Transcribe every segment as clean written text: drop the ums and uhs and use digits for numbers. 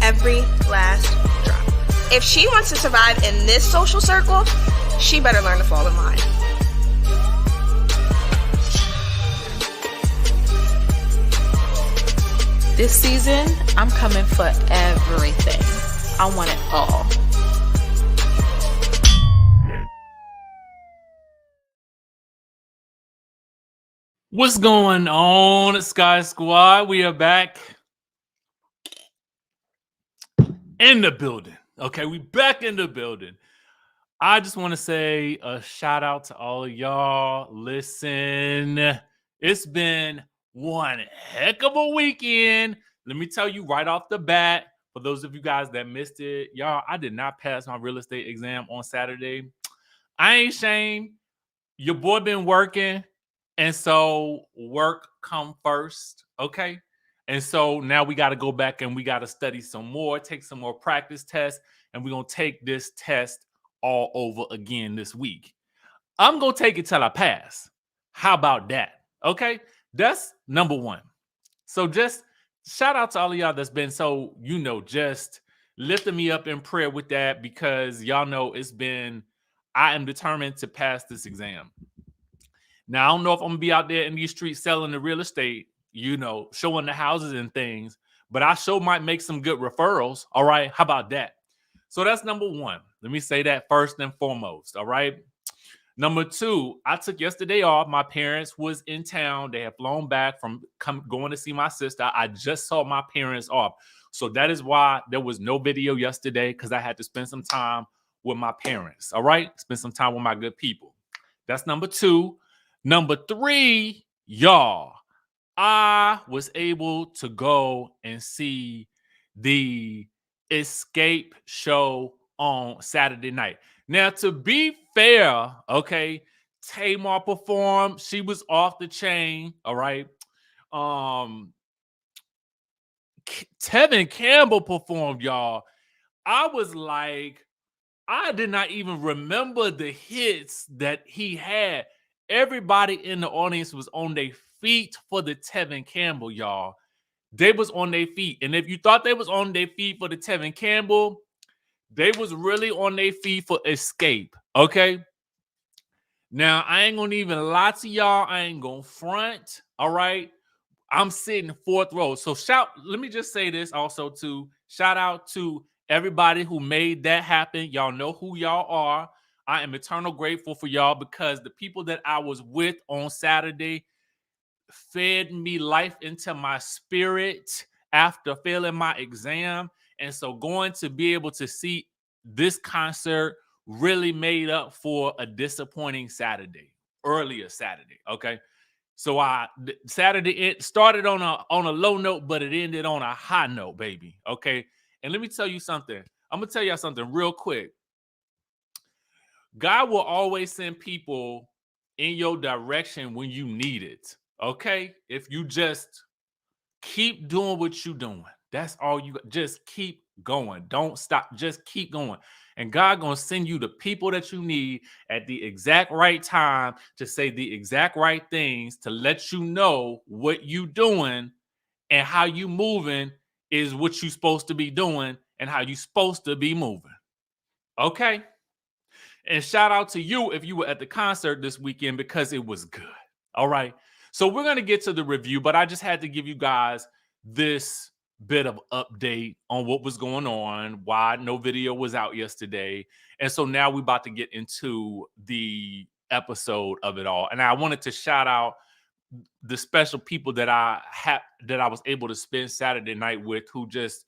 every last drop. If she wants to survive in this social circle, she better learn to fall in line. This season, I'm coming for everything. I want it all. What's going on, Sky Squad? We are back in the building. Okay, we back in the building. I just want to say a shout out to all of y'all. Listen, it's been one heck of a weekend. Let me tell you right off the bat, for those of you guys that missed it, y'all, I did not pass my real estate exam on Saturday. I ain't ashamed. Your boy been working. And so work come first, okay? And so now we got to go back and we got to study some more, take some more practice tests, and we're going to take this test all over again this week. I'm going to take it till I pass. How about that? Okay? That's number one. So just shout out to all of y'all that's been so, just lifting me up in prayer with that, because y'all know I am determined to pass this exam. Now, I don't know if I'm going to be out there in these streets selling the real estate, showing the houses and things, but I sure might make some good referrals. All right. How about that? So that's number one. Let me say that first and foremost. All right. Number two, I took yesterday off. My parents was in town. They had flown back from going to see my sister. I just saw my parents off. So that is why there was no video yesterday, because I had to spend some time with my parents. All right. Spend some time with my good people. That's number two. Number three, y'all, I was able to go and see the Xscape show on Saturday night. Now, to be fair, okay, Tamar performed. She was off the chain, all right. Tevin Campbell performed, y'all. I was like, I did not even remember the hits that he had. Everybody in the audience was on their feet for the Tevin Campbell, y'all. They was on their feet. And if you thought they was on their feet for the Tevin Campbell, they was really on their feet for Xscape, okay? Now, I ain't gonna even lie to y'all. I ain't gonna front, all right? I'm sitting fourth row. So let me just say this also too. Shout out to everybody who made that happen. Y'all know who y'all are. I am eternal grateful for y'all, because the people that I was with on Saturday fed me life into my spirit after failing my exam. And so going to be able to see this concert really made up for a disappointing earlier Saturday, okay? So Saturday, it started on a low note, but it ended on a high note, baby, okay? And let me tell you something. I'm going to tell you something real quick. God will always send people in your direction when you need it, okay? If you just keep doing what you're doing, that's all you got. Just keep going. Don't stop. Just keep going. And God gonna send you the people that you need at the exact right time to say the exact right things, to let you know what you doing and how you moving is what you supposed to be doing and how you supposed to be moving. Okay? And shout out to you if you were at the concert this weekend, because it was good. All right. So we're going to get to the review, but I just had to give you guys this bit of update on what was going on, why no video was out yesterday. And so now we're about to get into the episode of it all. And I wanted to shout out the special people that I was able to spend Saturday night with, who just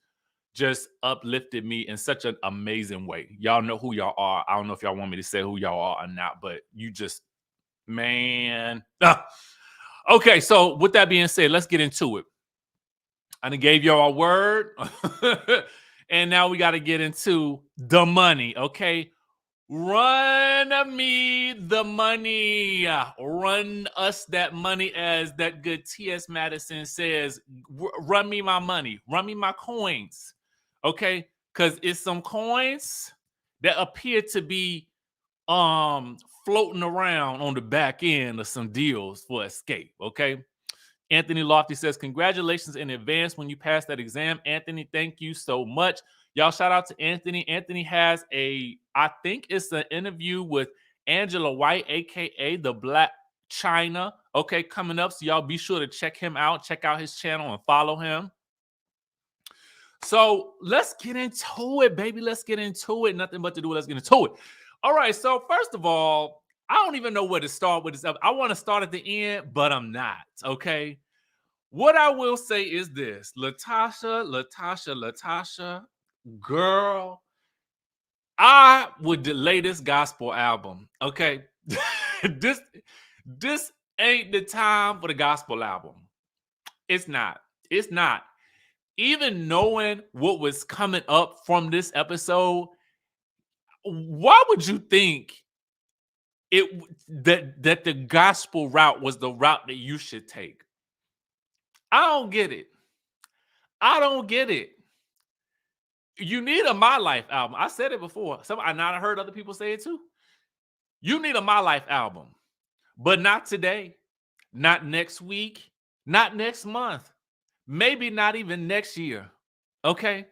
uplifted me in such an amazing way. Y'all know who y'all are. I don't know if y'all want me to say who y'all are or not, but you just, man. Okay, so with that being said, let's get into it. I done gave y'all a word. And now we got to get into the money, okay? Run me the money. Run us that money, as that good T.S. Madison says. Run me my money. Run me my coins. Okay, because it's some coins that appear to be floating around on the back end of some deals for Xscape. Okay, Anthony Lofty says, congratulations in advance when you pass that exam. Anthony, thank you so much. Y'all shout out to Anthony. Anthony has I think it's an interview with Angela White, aka the Black China. Okay, coming up. So y'all be sure to check him out. Check out his channel and follow him. So let's get into it, baby. Let's get into it. Nothing but to do. Let's get into it. All right. So first of all, I don't even know where to start with this. I want to start at the end, but I'm not. Okay. What I will say is this: Latocha, girl, I would delay this gospel album. Okay. this ain't the time for the gospel album. It's not. It's not. Even knowing what was coming up from this episode, why would you think that the gospel route was the route that you should take? I don't get it. I don't get it. You need a My Life album. I said it before. I heard other people say it too. You need a My Life album, but not today, not next week, not next month, maybe not even next year. Okay?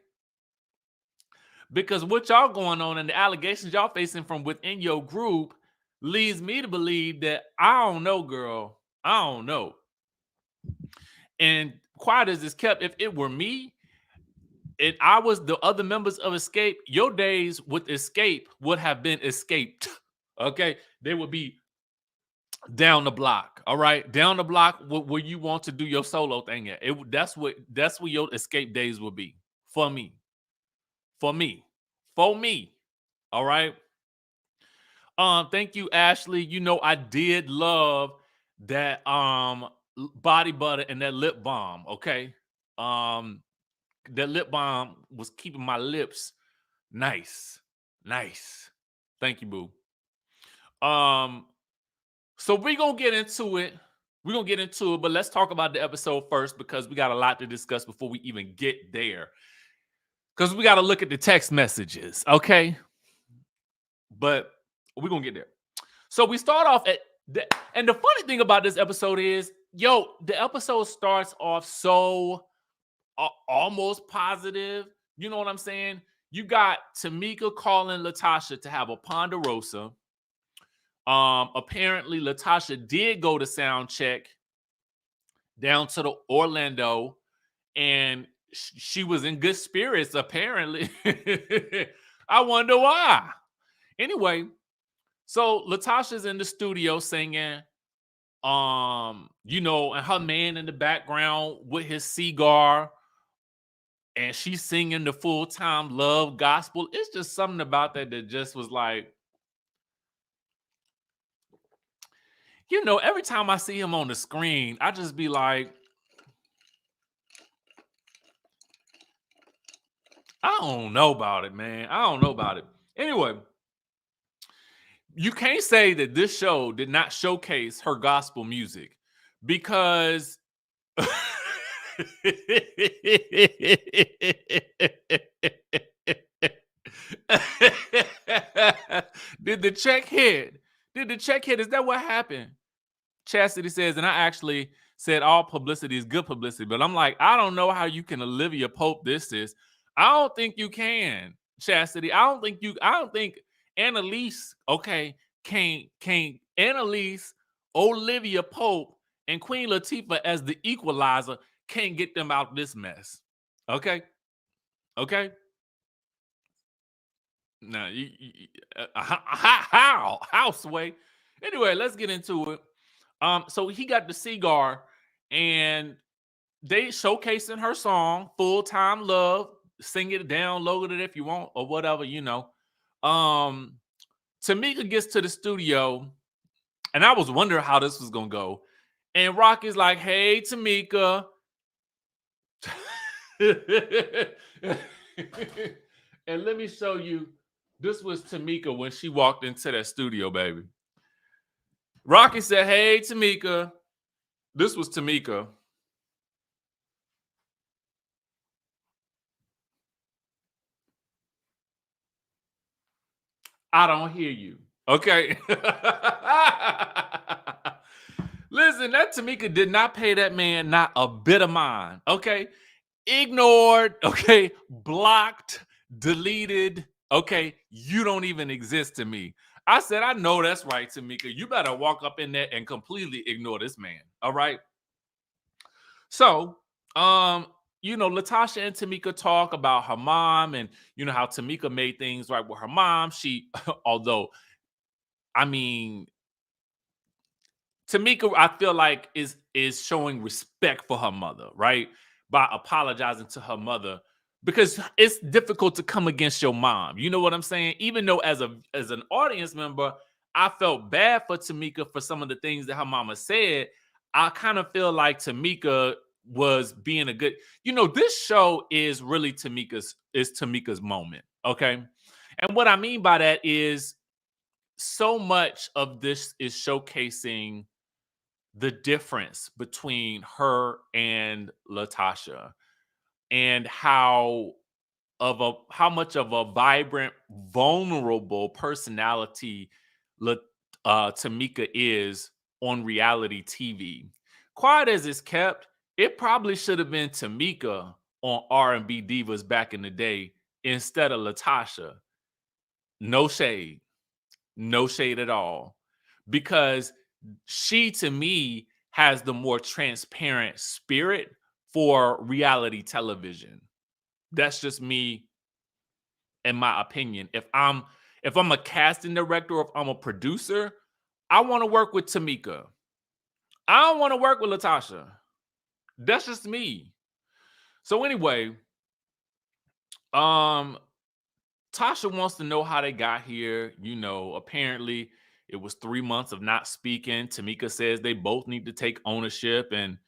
Because what y'all going on and the allegations y'all facing from within your group leads me to believe that I don't know, girl. I don't know. And quiet as it's kept, if it were me and I was the other members of Xscape, your days with Xscape would have been escaped. Okay? They would be down the block. All right? Down the block where you want to do your solo thing at. That's where your Xscape days would be for me. For me. All right. Thank you, Ashley. You know, I did love that body butter and that lip balm. Okay. That lip balm was keeping my lips nice. Thank you, boo. So we're gonna get into it. But let's talk about the episode first because we got a lot to discuss before we even get there. Because we got to look at the text messages, okay? But we're going to get there. So we start off and the funny thing about this episode is, the episode starts off so almost positive. You know what I'm saying? You got Tamika calling Latocha to have a ponderosa. Apparently, Latocha did go to sound check down to the Orlando, and she was in good spirits, apparently. I wonder why. Anyway, so Latocha's in the studio singing, and her man in the background with his cigar, and she's singing the full-time love gospel. It's just something about that just was like, every time I see him on the screen, I just be like, I don't know about it, man. I don't know about it. Anyway, you can't say that this show did not showcase her gospel music because did the check hit? Is that what happened? Chastity says, and I actually said all publicity is good publicity, but I'm like, I don't know how you can Olivia Pope this is. I don't think you can, Chastity. I don't think Annalise, okay, can Annalise, Olivia Pope, and Queen Latifah as the equalizer can't get them out of this mess. Okay? Now, how, Sway? Anyway, let's get into it. So he got the cigar, and they showcasing her song, Full-Time Love. Sing it, download it if you want, or whatever, Tamika gets to the studio, and I was wondering how this was gonna go. And Rocky's like, hey, Tamika. And let me show you. This was Tamika when she walked into that studio, baby. Rocky said, hey, Tamika. This was Tamika. I don't hear you. Okay. Listen, that Tamika did not pay that man not a bit of mind. Okay. Ignored, okay, blocked, deleted, okay, you don't even exist to me. I said, I know that's right, Tamika. You better walk up in there and completely ignore this man. All right. So, Latasha and Tamika talk about her mom and how Tamika made things right with her mom. She, although, I mean, Tamika, I feel like is showing respect for her mother, right? By apologizing to her mother because it's difficult to come against your mom. You know what I'm saying? Even though as an audience member, I felt bad for Tamika for some of the things that her mama said. I kind of feel like Tamika was being a good, this show is really Tamika's moment. Okay. And what I mean by that is so much of this is showcasing the difference between her and Latasha and how much of a vibrant, vulnerable personality Tamika is on reality TV. Quiet as it's kept, it probably should have been Tamika on R&B Divas back in the day instead of Latasha. No shade. No shade at all. Because she, to me, has the more transparent spirit for reality television. That's just me, in my opinion. If I'm a casting director, if I'm a producer, I want to work with Tamika. I don't want to work with Latasha. That's just me. So anyway, Tasha wants to know how they got here. Apparently it was 3 months of not speaking. Tamika says they both need to take ownership. And,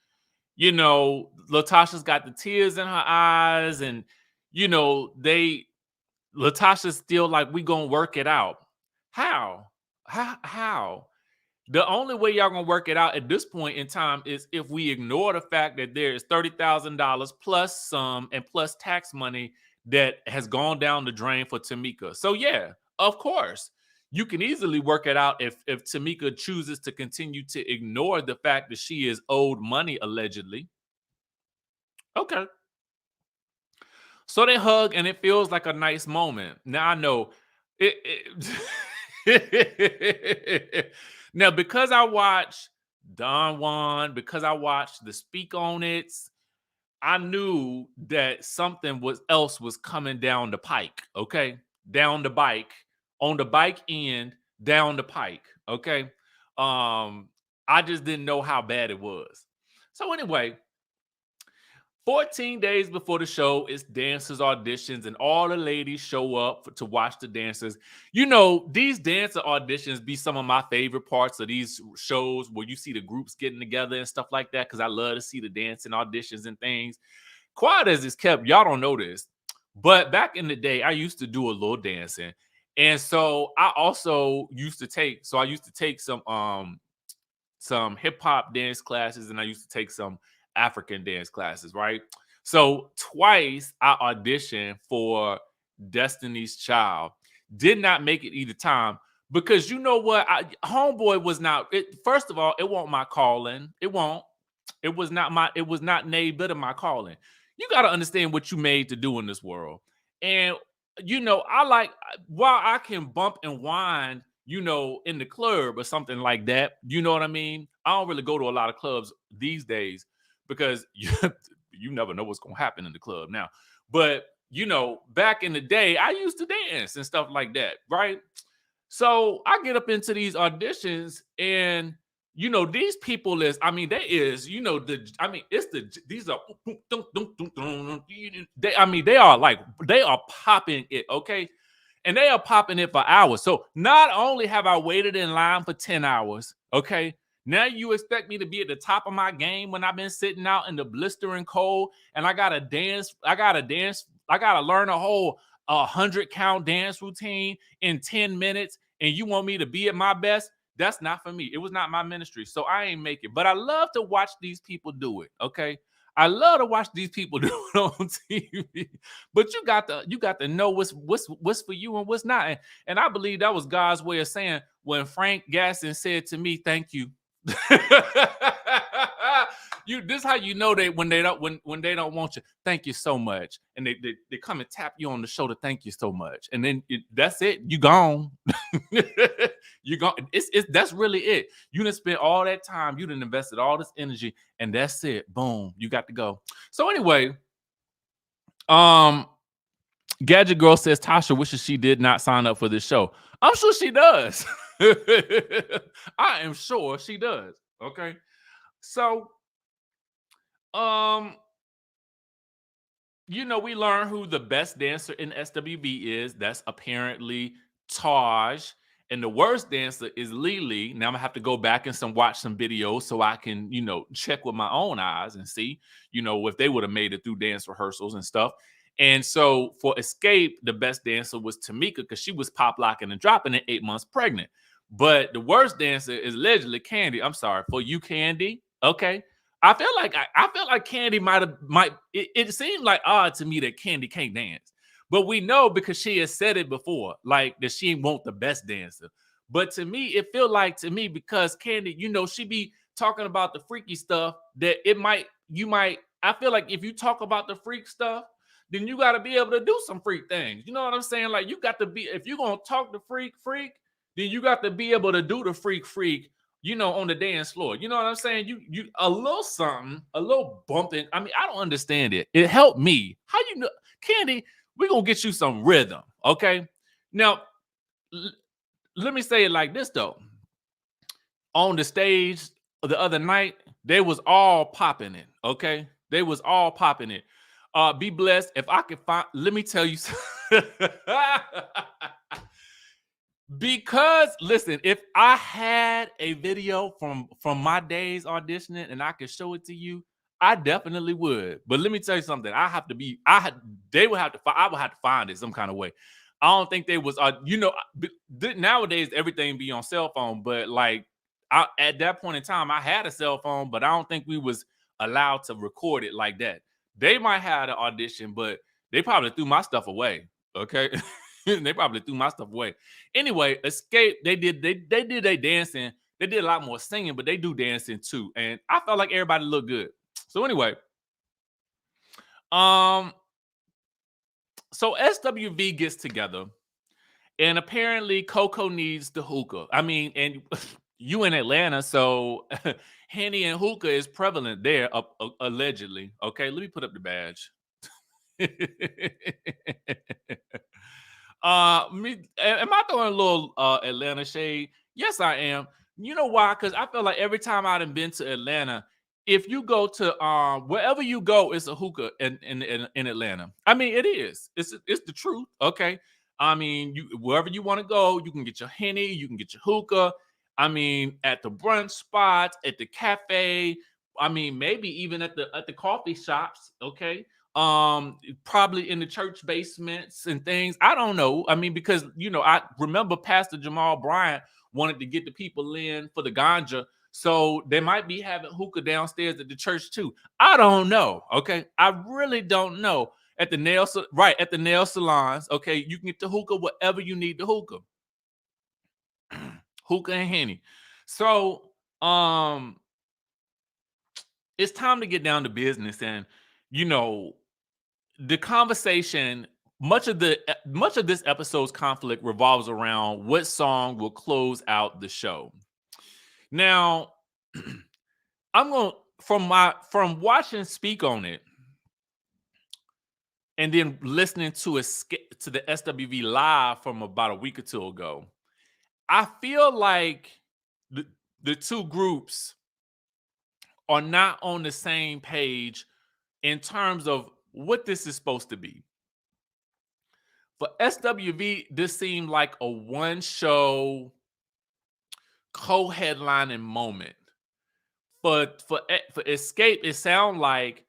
Latasha's got the tears in her eyes. And, Latasha's still like, we gonna work it out. How? How? The only way y'all gonna work it out at this point in time is if we ignore the fact that there is $30,000 plus some and plus tax money that has gone down the drain for Tamika. So yeah, of course, you can easily work it out if Tamika chooses to continue to ignore the fact that she is owed money allegedly. Okay. So they hug and it feels like a nice moment. Now I know now, because I watched Don Juan, because I watched the Speak On It, I knew that something else was coming down the pike. Okay, down the bike, on the bike end, down the pike. Okay, I just didn't know how bad it was. So anyway, 14 days before the show, it's dancers auditions, and all the ladies show up to watch the dancers. These dancer auditions be some of my favorite parts of these shows where you see the groups getting together and stuff like that, because I love to see the dancing auditions and things. Quiet as it's kept, y'all don't know this, but back in the day, I used to do a little dancing. And so I also used to take some hip hop dance classes, and I used to take some African dance classes, right? So twice I auditioned for Destiny's Child. Did not make it either time because you know what? Homeboy was not first of all, it wasn't my calling. It won't. It was not nay bit of my calling. You got to understand what you made to do in this world. And while I can bump and whine, in the club or something like that, you know what I mean? I don't really go to a lot of clubs these days because you never know what's going to happen in the club now. But, back in the day, I used to dance and stuff like that, right? So I get up into these auditions and, these people these are they are popping it, okay? And they are popping it for hours. So not only have I waited in line for 10 hours, okay? Now you expect me to be at the top of my game when I've been sitting out in the blistering cold and I gotta learn a whole 100 count dance routine in 10 minutes, and you want me to be at my best? That's not for me. It was not my ministry, so I ain't make it. But I love to watch these people do it, okay? I love to watch these people do it on TV. But you got to know what's for you and what's not. And I believe that was God's way of saying when Frank Gaston said to me, "Thank you." This how you know when they don't want you. Thank you so much, and they come and tap you on the shoulder. Thank you so much, and then that's it. You gone. You gone. That's really it. You done spent all that time. You done invested all this energy, and that's it. Boom. You got to go. So anyway, Gadget Girl says Tasha wishes she did not sign up for this show. I'm sure she does. I am sure she does. Okay. So, we learn who the best dancer in SWV is. That's apparently Taj. And the worst dancer is Lily. Now I'm gonna have to go back and watch some videos so I can, check with my own eyes and see, if they would have made it through dance rehearsals and stuff. And so for Escape, the best dancer was Tamika because she was pop locking and dropping at 8 months pregnant. But the worst dancer is allegedly Candy. I'm sorry for you, Candy. Okay. I feel like Candy it seemed like odd to me that Candy can't dance. But we know because she has said it before, like that she won't the best dancer. But to me, it feel like to me because Candy, she be talking about the freaky stuff that I feel like if you talk about the freak stuff, then you got to be able to do some freak things. You know what I'm saying? Like you got to be, if you're going to talk the freak, then you got to be able to do the freak, on the dance floor. You know what I'm saying? You a little something, a little bumping. I mean, I don't understand it. It helped me. How you know, Candy, we're going to get you some rhythm. Okay. Now, let me say it like this though. On the stage the other night, they was all popping it. Okay. They was all popping it. Be blessed. If I can find, let me tell you. Because listen, if I had a video from my days auditioning and I could show it to you, I definitely would. But let me tell you something. I would have to find it some kind of way. I don't think they was, nowadays everything be on cell phone, but like at that point in time, I had a cell phone, but I don't think we was allowed to record it like that. They might have an audition, but they probably threw my stuff away. Okay. They probably threw my stuff away. Anyway, Escape, they did their dancing. They did a lot more singing, but they do dancing too. And I felt like everybody looked good. So anyway, so SWV gets together, and apparently Coco needs the hookah. I mean, and you in Atlanta, so Henny and hookah is prevalent there, allegedly. Okay, let me put up the badge. Am I throwing a little Atlanta shade? Yes, I am. You know why? Because I feel like every time I've been to Atlanta, if you go to wherever you go, it's a hookah in Atlanta. I mean, it is. It's the truth. Okay. I mean, wherever you want to go, you can get your Henny, you can get your hookah. I mean, at the brunch spots, at the cafe. I mean, maybe even at the coffee shops. Okay. Probably in the church basements and things. I don't know. I mean, because I remember Pastor Jamal Bryant wanted to get the people in for the ganja, so they might be having hookah downstairs at the church too. I don't know. Okay, I really don't know. At the nail salons. Okay, you can get the hookah whatever you need the hookah, hookah and Henny. So it's time to get down to business, and the conversation, much of this episode's conflict revolves around what song will close out the show. Now, I'm going from watching Speak on It and then listening to the SWV live from about a week or two ago. I feel like the two groups are not on the same page in terms of what this is supposed to be. For SWV, this seemed like a one-show co-headlining moment. But for Escape, it sounds like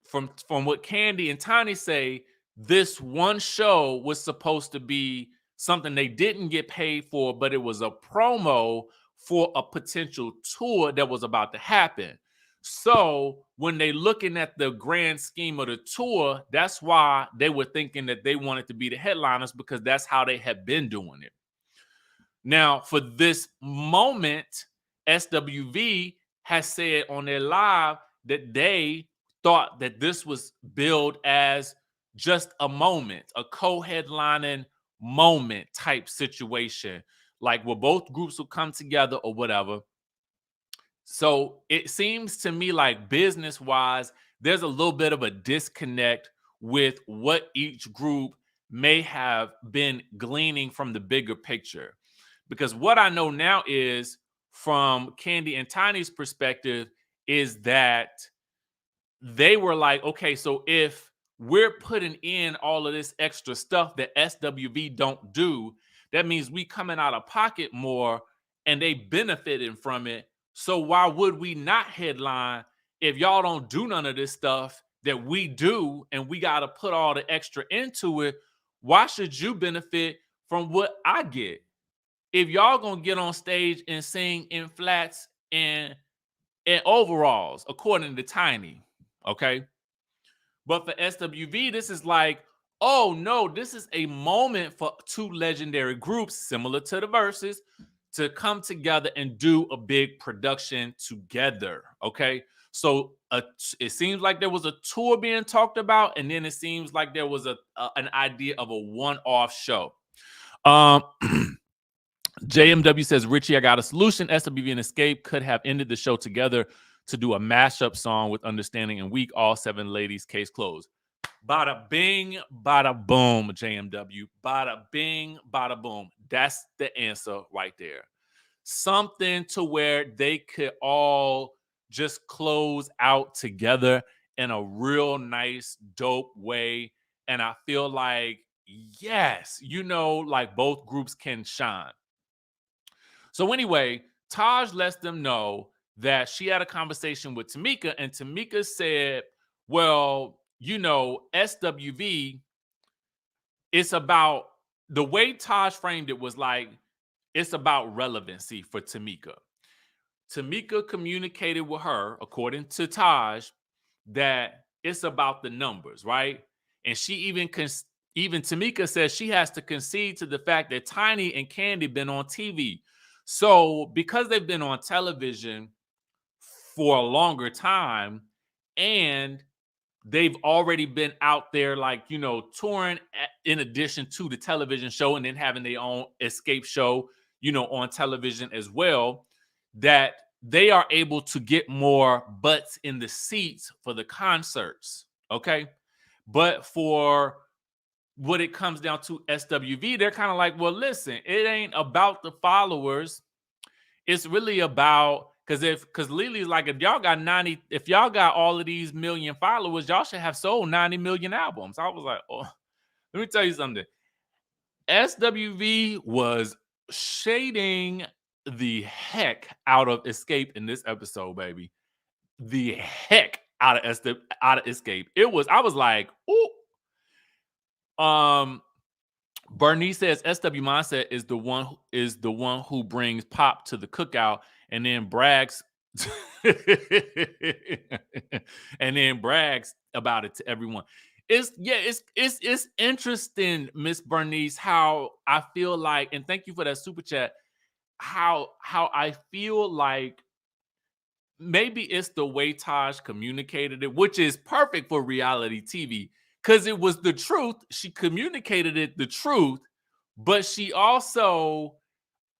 from what Candy and Tiny say, this one show was supposed to be something they didn't get paid for, but it was a promo for a potential tour that was about to happen. So when they looking at the grand scheme of the tour, that's why they were thinking that they wanted to be the headliners, because that's how they had been doing it. Now, for this moment, SWV has said on their live that they thought that this was billed as just a moment, a co-headlining moment type situation, like where both groups will come together or whatever. So it seems to me like business-wise, there's a little bit of a disconnect with what each group may have been gleaning from the bigger picture. Because what I know now is, from Candy and Tiny's perspective, is that they were like, okay, so if we're putting in all of this extra stuff that SWV don't do, that means we coming out of pocket more and they benefiting from it. So why would we not headline if y'all don't do none of this stuff that we do and we got to put all the extra into it? Why should you benefit from what I get? If y'all gonna get on stage and sing in flats and overalls, according to Tiny, okay? But for SWV, this is like, oh no, this is a moment for two legendary groups similar to the Verses to come together and do a big production together, okay? So it seems like there was a tour being talked about, and then it seems like there was an idea of a one-off show. JMW says, Richie, I got a solution. SWV and Xscape could have ended the show together to do a mashup song with Understanding and Weak. All 7 ladies, case closed. Bada bing, bada boom, JMW. Bada bing, bada boom. That's the answer right there. Something to where they could all just close out together in a real nice, dope way. And I feel like, yes, like both groups can shine. So anyway, Taj lets them know that she had a conversation with Tamika, and Tamika said, well, SWV, it's about, the way Taj framed it was like, it's about relevancy for Tamika. Tamika communicated with her, according to Taj, that it's about the numbers, right? And she even Tamika says she has to concede to the fact that Tiny and Candy been on TV. So because they've been on television for a longer time and they've already been out there, like, touring in addition to the television show and then having their own Xscape show, on television as well, that they are able to get more butts in the seats for the concerts. Okay. But for what it comes down to SWV, they're kind of like, well, listen, it ain't about the followers. It's really about, because Lily's like, if y'all got all of these million followers, y'all should have sold 90 million albums. I was like, oh, let me tell you something. SWV was shading the heck out of Xscape in this episode, baby. The heck out of Xscape. I was like, ooh. Bernice says SW Mindset is the one who brings Pop to the cookout and then brags about it to everyone. It's interesting, Miss Bernice, how I feel like, and thank you for that super chat, how I feel like maybe it's the way Taj communicated it, which is perfect for reality TV. Because it was the truth. She communicated it the truth, but she also,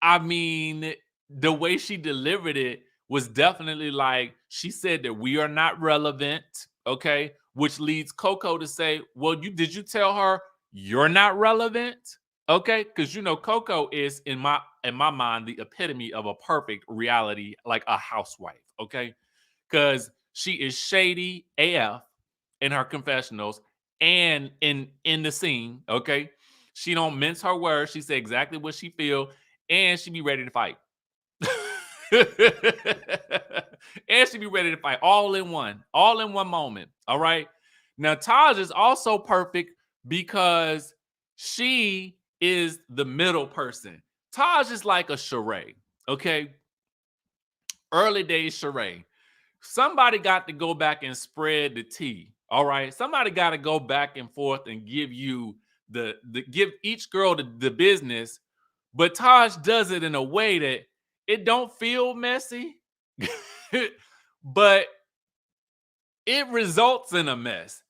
the way she delivered it was definitely like, she said that we are not relevant, okay? Which leads Coco to say, well, did you tell her you're not relevant? Okay, because Coco is in my mind the epitome of a perfect reality, like a housewife, okay? Because she is shady AF in her confessionals and in the scene, okay? She don't mince her words. She say exactly what she feel, and she be ready to fight. And she be ready to fight all in one moment, all right? Now, Taj is also perfect because she is the middle person. Taj is like a charade, okay? Early days charade. Somebody got to go back and spread the tea. All right. Somebody got to go back and forth and give you give each girl the business. But Taj does it in a way that It don't feel messy, but it results in a mess.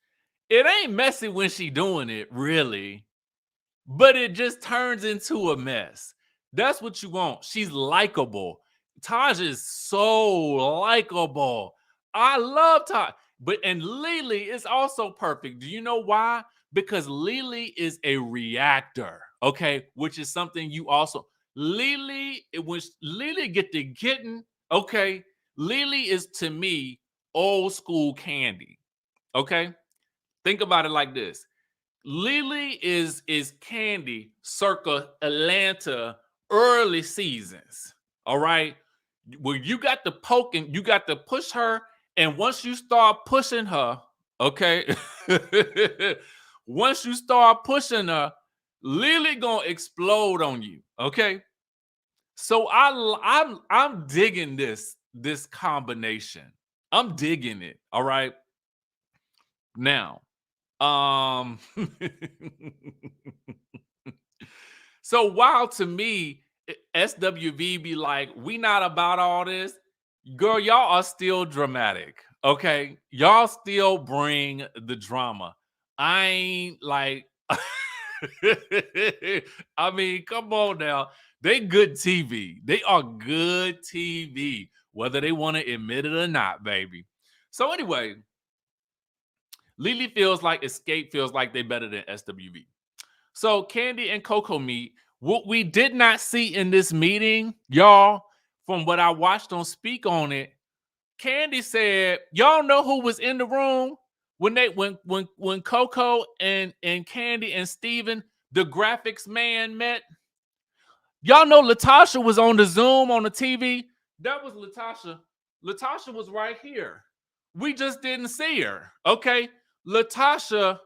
It ain't messy when she doing it, really, but it just turns into a mess. That's what you want. She's likable. Taj is so likable. I love Taj. And Lily is also perfect. Do you know why? Because Lily is a reactor, okay? Which is something you also Lily, when Lily get to getting, okay, Lily is to me old school Candy. Okay? Think about it like this. Lily is Candy circa Atlanta early seasons. All right. Well, you got to poke and you got to push her. And once you start pushing her, okay. Once you start pushing her, Lily gonna explode on you. Okay. So I'm digging this combination. I'm digging it. All right. Now, um so while to me SWV be like, we not about all this, girl, y'all are still dramatic. Okay. Y'all still bring the drama. I ain't like I mean, come on now. They good TV. They are good TV, whether they want to admit it or not, baby. So anyway, Lily feels like Xscape feels like they better than SWV. So Candy and Coco meet. What we did not see in this meeting, y'all, from what I watched on Speak on It, Candy said, y'all know who was in the room when Coco and Candy and Steven, the graphics man, met? Y'all know Latocha was on the Zoom on the TV. That was Latocha. Latocha was right here. We just didn't see her. Okay. Latocha,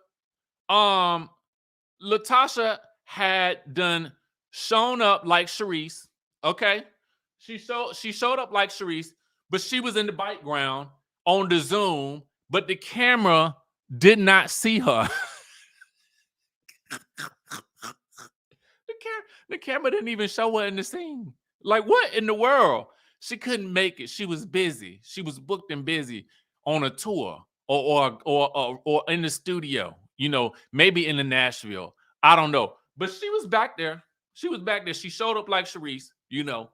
Latocha had done shown up like Sharice. Okay. She showed up like Sharice, but she was in the background on the Zoom, but the camera did not see her. The camera didn't even show her in the scene. Like, what in the world? She couldn't make it. She was busy. She was booked and busy on a tour or in the studio, you know, maybe in the Nashville. I don't know. But she was back there. She was back there. She showed up like Sharice, you know,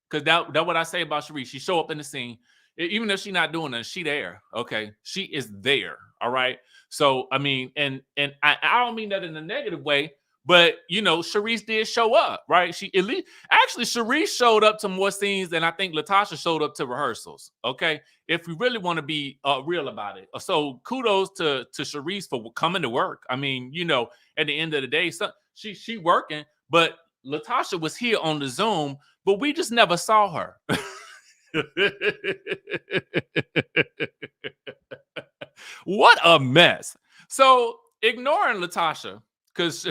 because that what I say about Sharice. She show up in the scene. Even if she's not doing that, she there. Okay. She is there. All right. So, I mean, and I don't mean that in a negative way. But you know, Sharice did show up, right? She at least actually Sharice showed up to more scenes than I think Latocha showed up to rehearsals. Okay, if we really want to be real about it. So kudos to Sharice for coming to work. I mean, you know, at the end of the day, she working, but Latocha was here on the Zoom, but we just never saw her. What a mess. So ignoring Latocha, because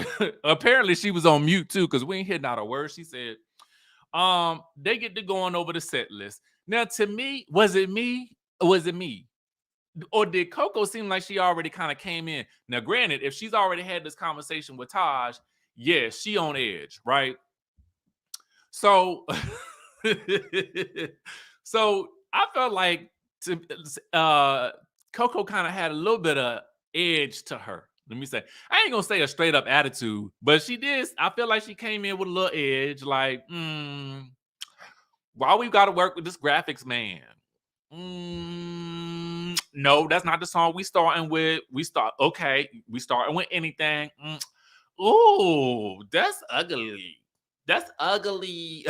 apparently she was on mute too, because we ain't hitting out a word she said. They get to going over the set list. Now, to me, was it me? Or was it me? Or did Coco seem like she already kind of came in? Now, granted, if she's already had this conversation with Taj, yeah, she on edge, right? So, so I felt like Coco kind of had a little bit of edge to her. Let me say, I ain't gonna say a straight up attitude, but she did. I feel like she came in with a little edge, like, why we gotta work with this graphics man? No, that's not the song we starting with. We starting with anything. Ooh, that's ugly. That's ugly.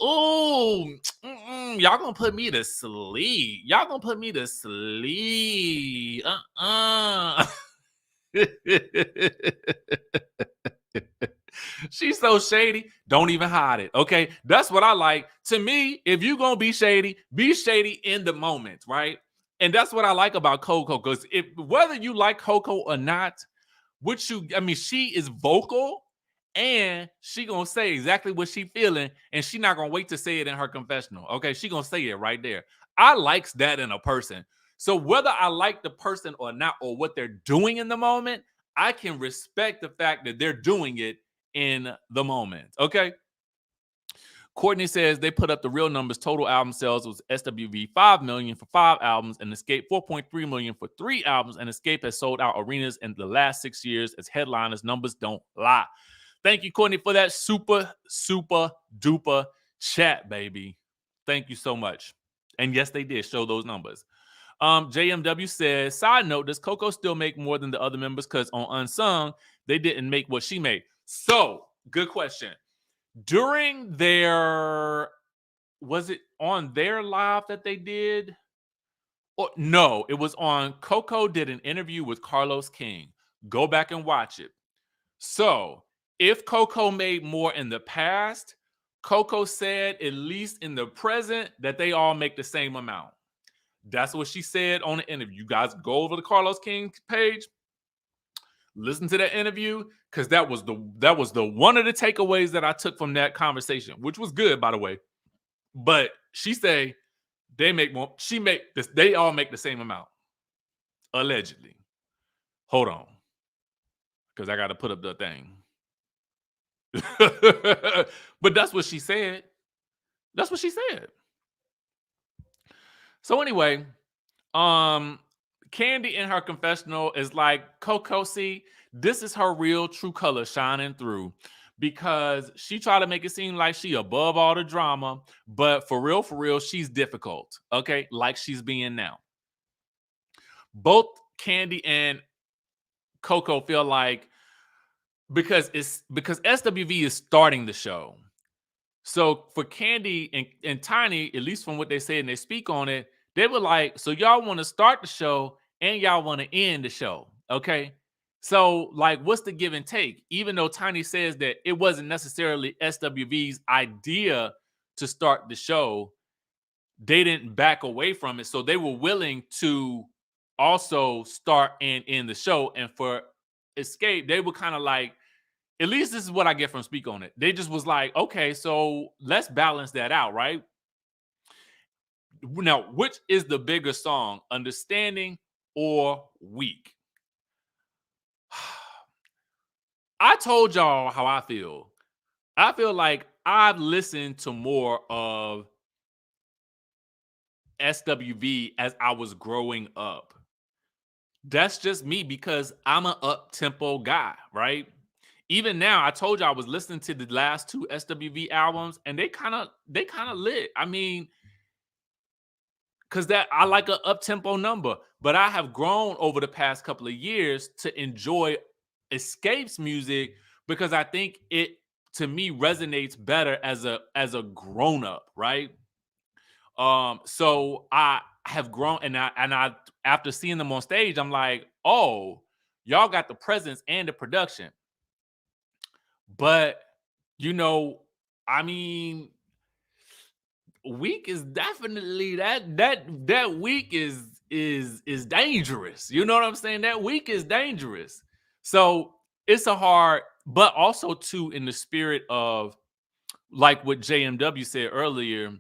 Ooh, y'all gonna put me to sleep. Y'all gonna put me to sleep. She's so shady. Don't even hide it. Okay. That's what I like. To me, if you gonna be shady in the moment, right? And that's what I like about Coco. Because if whether you like Coco or not, she is vocal and she gonna say exactly what she feeling, and she not gonna wait to say it in her confessional. Okay, she gonna say it right there. I likes that in a person. So whether I like the person or not, or what they're doing in the moment, I can respect the fact that they're doing it in the moment. Okay. Courtney says they put up the real numbers. Total album sales was SWV 5 million for 5 albums and Xscape 4.3 million for 3 albums. And Xscape has sold out arenas in the last 6 years as headliners. Numbers don't lie. Thank you, Courtney, for that super, super duper chat, baby. Thank you so much. And yes, they did show those numbers. JMW says, side note, does Coco still make more than the other members? Because on Unsung, they didn't make what she made. So, good question. During their, was it on their live that they did? Or, no, it was on, Coco did an interview with Carlos King. Go back and watch it. So, if Coco made more in the past, Coco said, at least in the present, that they all make the same amount. That's what she said on the interview. You guys go over to Carlos King's page, listen to that interview, because that was the one of the takeaways that I took from that conversation, which was good, by the way. But she say they make more. She make this. They all make the same amount, allegedly. Hold on, because I got to put up the thing. But that's what she said. That's what she said. So anyway, Candy in her confessional is like, Coco, see, this is her real true color shining through, because she tried to make it seem like she above all the drama, but for real, she's difficult, okay? Like she's being now. Both Candy and Coco feel like, because SWV is starting the show. So for Candy and Tiny, at least from what they say and they speak on it, they were like, so y'all want to start the show and y'all want to end the show, okay? So, like, what's the give and take? Even though Tiny says that it wasn't necessarily SWV's idea to start the show, they didn't back away from it. So they were willing to also start and end the show. And for Xscape, they were kind of like, at least this is what I get from Speak on It. They just was like, okay, so let's balance that out, right? Now, which is the bigger song, Understanding or Weak? I told y'all how I feel. I feel like I've listened to more of SWV as I was growing up. That's just me, because I'm an up-tempo guy, right? Even now, I told you I was listening to the last 2 SWV albums, and they kind of lit. I mean, because that I like an up-tempo number, but I have grown over the past couple of years to enjoy Xscape's music, because I think it, to me, resonates better as a grown-up, right? So I have grown, and I after seeing them on stage, I'm like, oh, y'all got the presence and the production. But, you know, I mean, Weak is definitely that Weak is dangerous. You know what I'm saying? That Weak is dangerous. So it's a hard, but also too, in the spirit of like what JMW said earlier,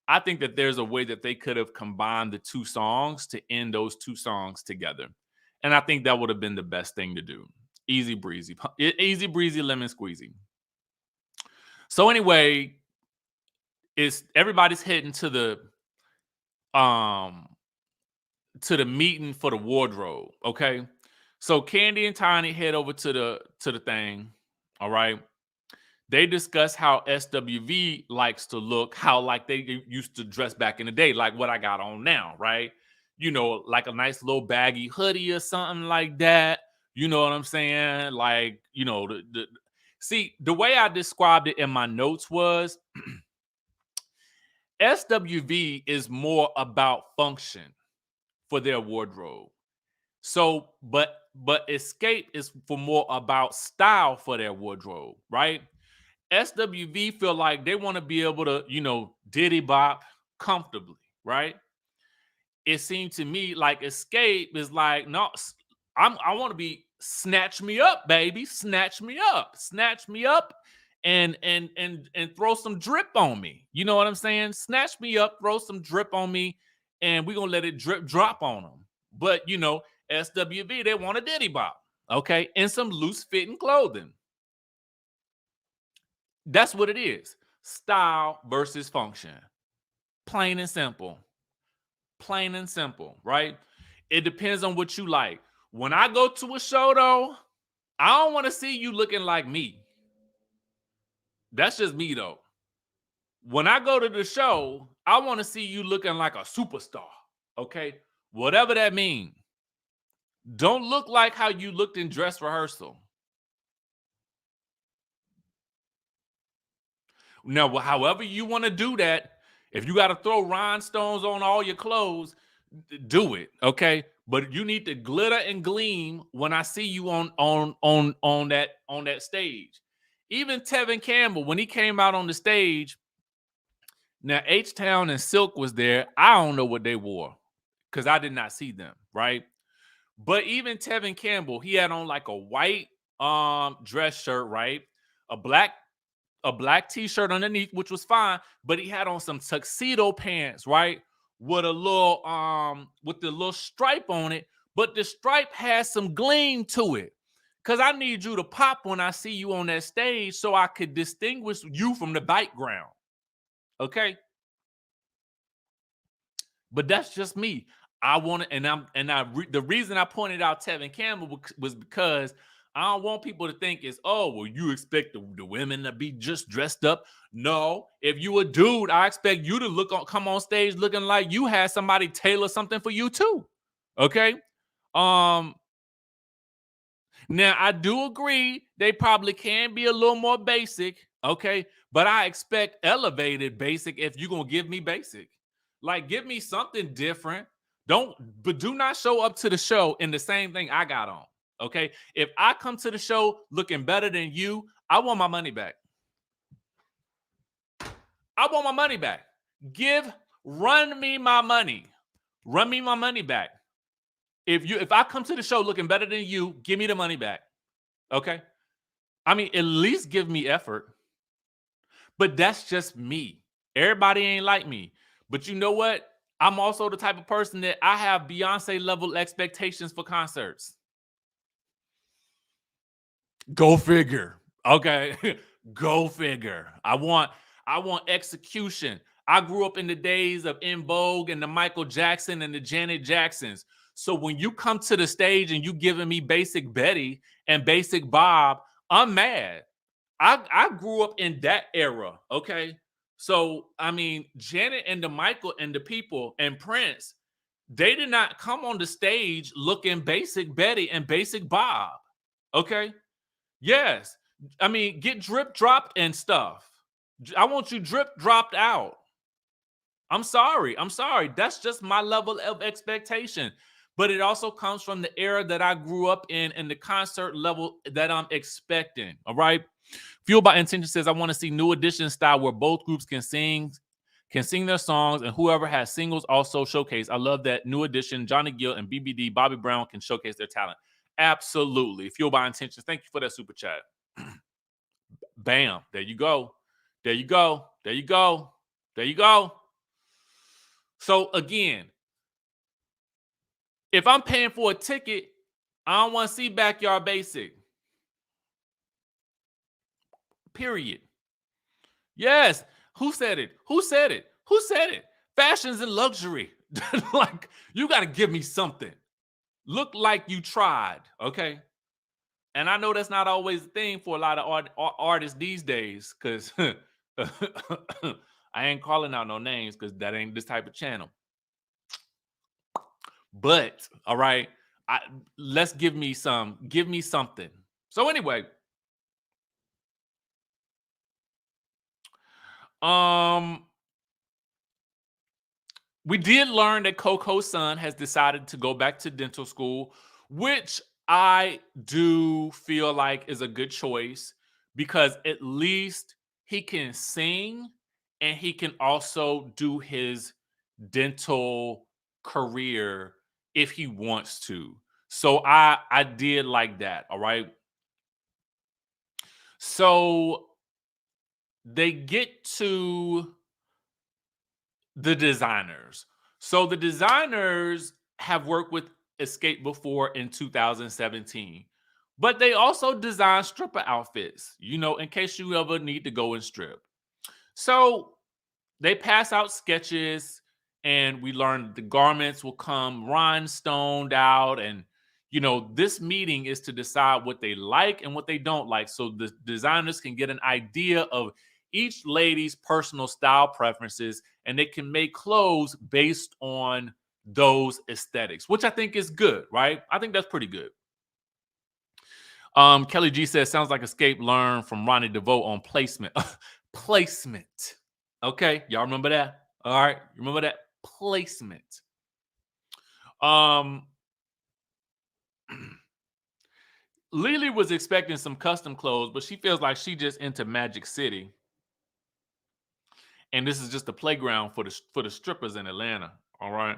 I think that there's a way that they could have combined the 2 songs to end those 2 songs together. And I think that would have been the best thing to do. Easy breezy, lemon squeezy. So anyway, everybody's heading to the meeting for the wardrobe, okay? So Candy and Tiny head over to the thing, all right? They discuss how SWV likes to look, how like they used to dress back in the day, like what I got on now, right? You know, like a nice little baggy hoodie or something like that. You know what I'm saying? Like, you know, see, the way I described it in my notes was SWV is more about function for their wardrobe. So, but Xscape is for more about style for their wardrobe, right? SWV feel like they want to be able to, you know, diddy bop comfortably, right? It seemed to me like Xscape is like, no, I want to be snatch me up, baby, snatch me up, and throw some drip on me. You know what I'm saying? Snatch me up, throw some drip on me, and we're gonna let it drip drop on them. But you know, SWV, they want a diddy bop, okay, and some loose fitting clothing. That's what it is. style versus function. Plain and simple. Plain and simple, right? It depends on what you like. When I go to a show, though, I don't want to see you looking like me. That's just me, though. When I go to the show, I want to see you looking like a superstar, okay? Whatever that means. Don't look like how you looked in dress rehearsal. Now, however you want to do that, if you got to throw rhinestones on all your clothes, do it, okay? But you need to glitter and gleam when I see you on that stage. Even Tevin Campbell, when he came out on the stage, now H-Town and Silk was there. I don't know what they wore because I did not see them, right? But even Tevin Campbell, he had on like a white dress shirt, right? A black t-shirt underneath, which was fine, but he had on some tuxedo pants, right? With a little stripe on it, but the stripe has some gleam to it. Cause I need you to pop when I see you on that stage so I could distinguish you from the background. Okay. But that's just me. I want to, the reason I pointed out Tevin Campbell was because I don't want people to think is, oh, well, you expect the women to be just dressed up. No, if you a dude, I expect you to come on stage looking like you had somebody tailor something for you too. Okay. Now I do agree they probably can be a little more basic. Okay. But I expect elevated basic if you're gonna give me basic. Like, give me something different. But do not show up to the show in the same thing I got on. Okay. If I come to the show looking better than you, I want my money back. I want my money back. Run me my money. Run me my money back. If I come to the show looking better than you, give me the money back. Okay. I mean, at least give me effort. But that's just me. Everybody ain't like me. But you know what? I'm also the type of person that I have Beyonce level expectations for concerts. Go figure. Okay. Go figure. I want execution. I grew up in the days of En Vogue and the Michael Jackson and the Janet Jacksons. So when you come to the stage and you giving me Basic Betty and Basic Bob, I'm mad. I grew up in that era, okay? So, I mean, Janet and the Michael and the people and Prince, they did not come on the stage looking Basic Betty and Basic Bob, okay? Yes. I mean, get drip dropped and stuff. I want you drip dropped out. I'm sorry. That's just my level of expectation. But it also comes from the era that I grew up in and the concert level that I'm expecting, all right? Fueled by Intention says, I want to see New Edition style where both groups can sing their songs and whoever has singles also showcase. I love that New Edition, Johnny Gill, and BBD, Bobby Brown can showcase their talent. Absolutely. Fueled by Intentions. Thank you for that super chat. Bam. There you go. There you go. There you go. There you go. So again, if I'm paying for a ticket, I don't want to see Backyard Basic. Period. Yes. Who said it? Who said it? Who said it? Fashions and luxury. Like, you got to give me something. Look like you tried, okay? And I know that's not always a thing for a lot of artists these days, because I ain't calling out no names because that ain't this type of channel. But, all right, let's give me something. So anyway, we did learn that Coco's son has decided to go back to dental school, which I do feel like is a good choice because at least he can sing and he can also do his dental career if he wants to. So I did like that, all right? So they get to the designers. So the designers have worked with Xscape before in 2017, but they also design stripper outfits, in case you ever need to go and strip. So they pass out sketches, and we learn the garments will come rhinestoned out. And, this meeting is to decide what they like and what they don't like. So the designers can get an idea of each lady's personal style preferences, and they can make clothes based on those aesthetics, which I think is good, right? I think that's pretty good. Kelly G says, sounds like Xscape learned from Ronnie DeVoe on placement. Placement. Okay, y'all remember that? All right, remember that? Placement. Lily was expecting some custom clothes, but she feels like she just into Magic City, and this is just a playground for the strippers in Atlanta. All right.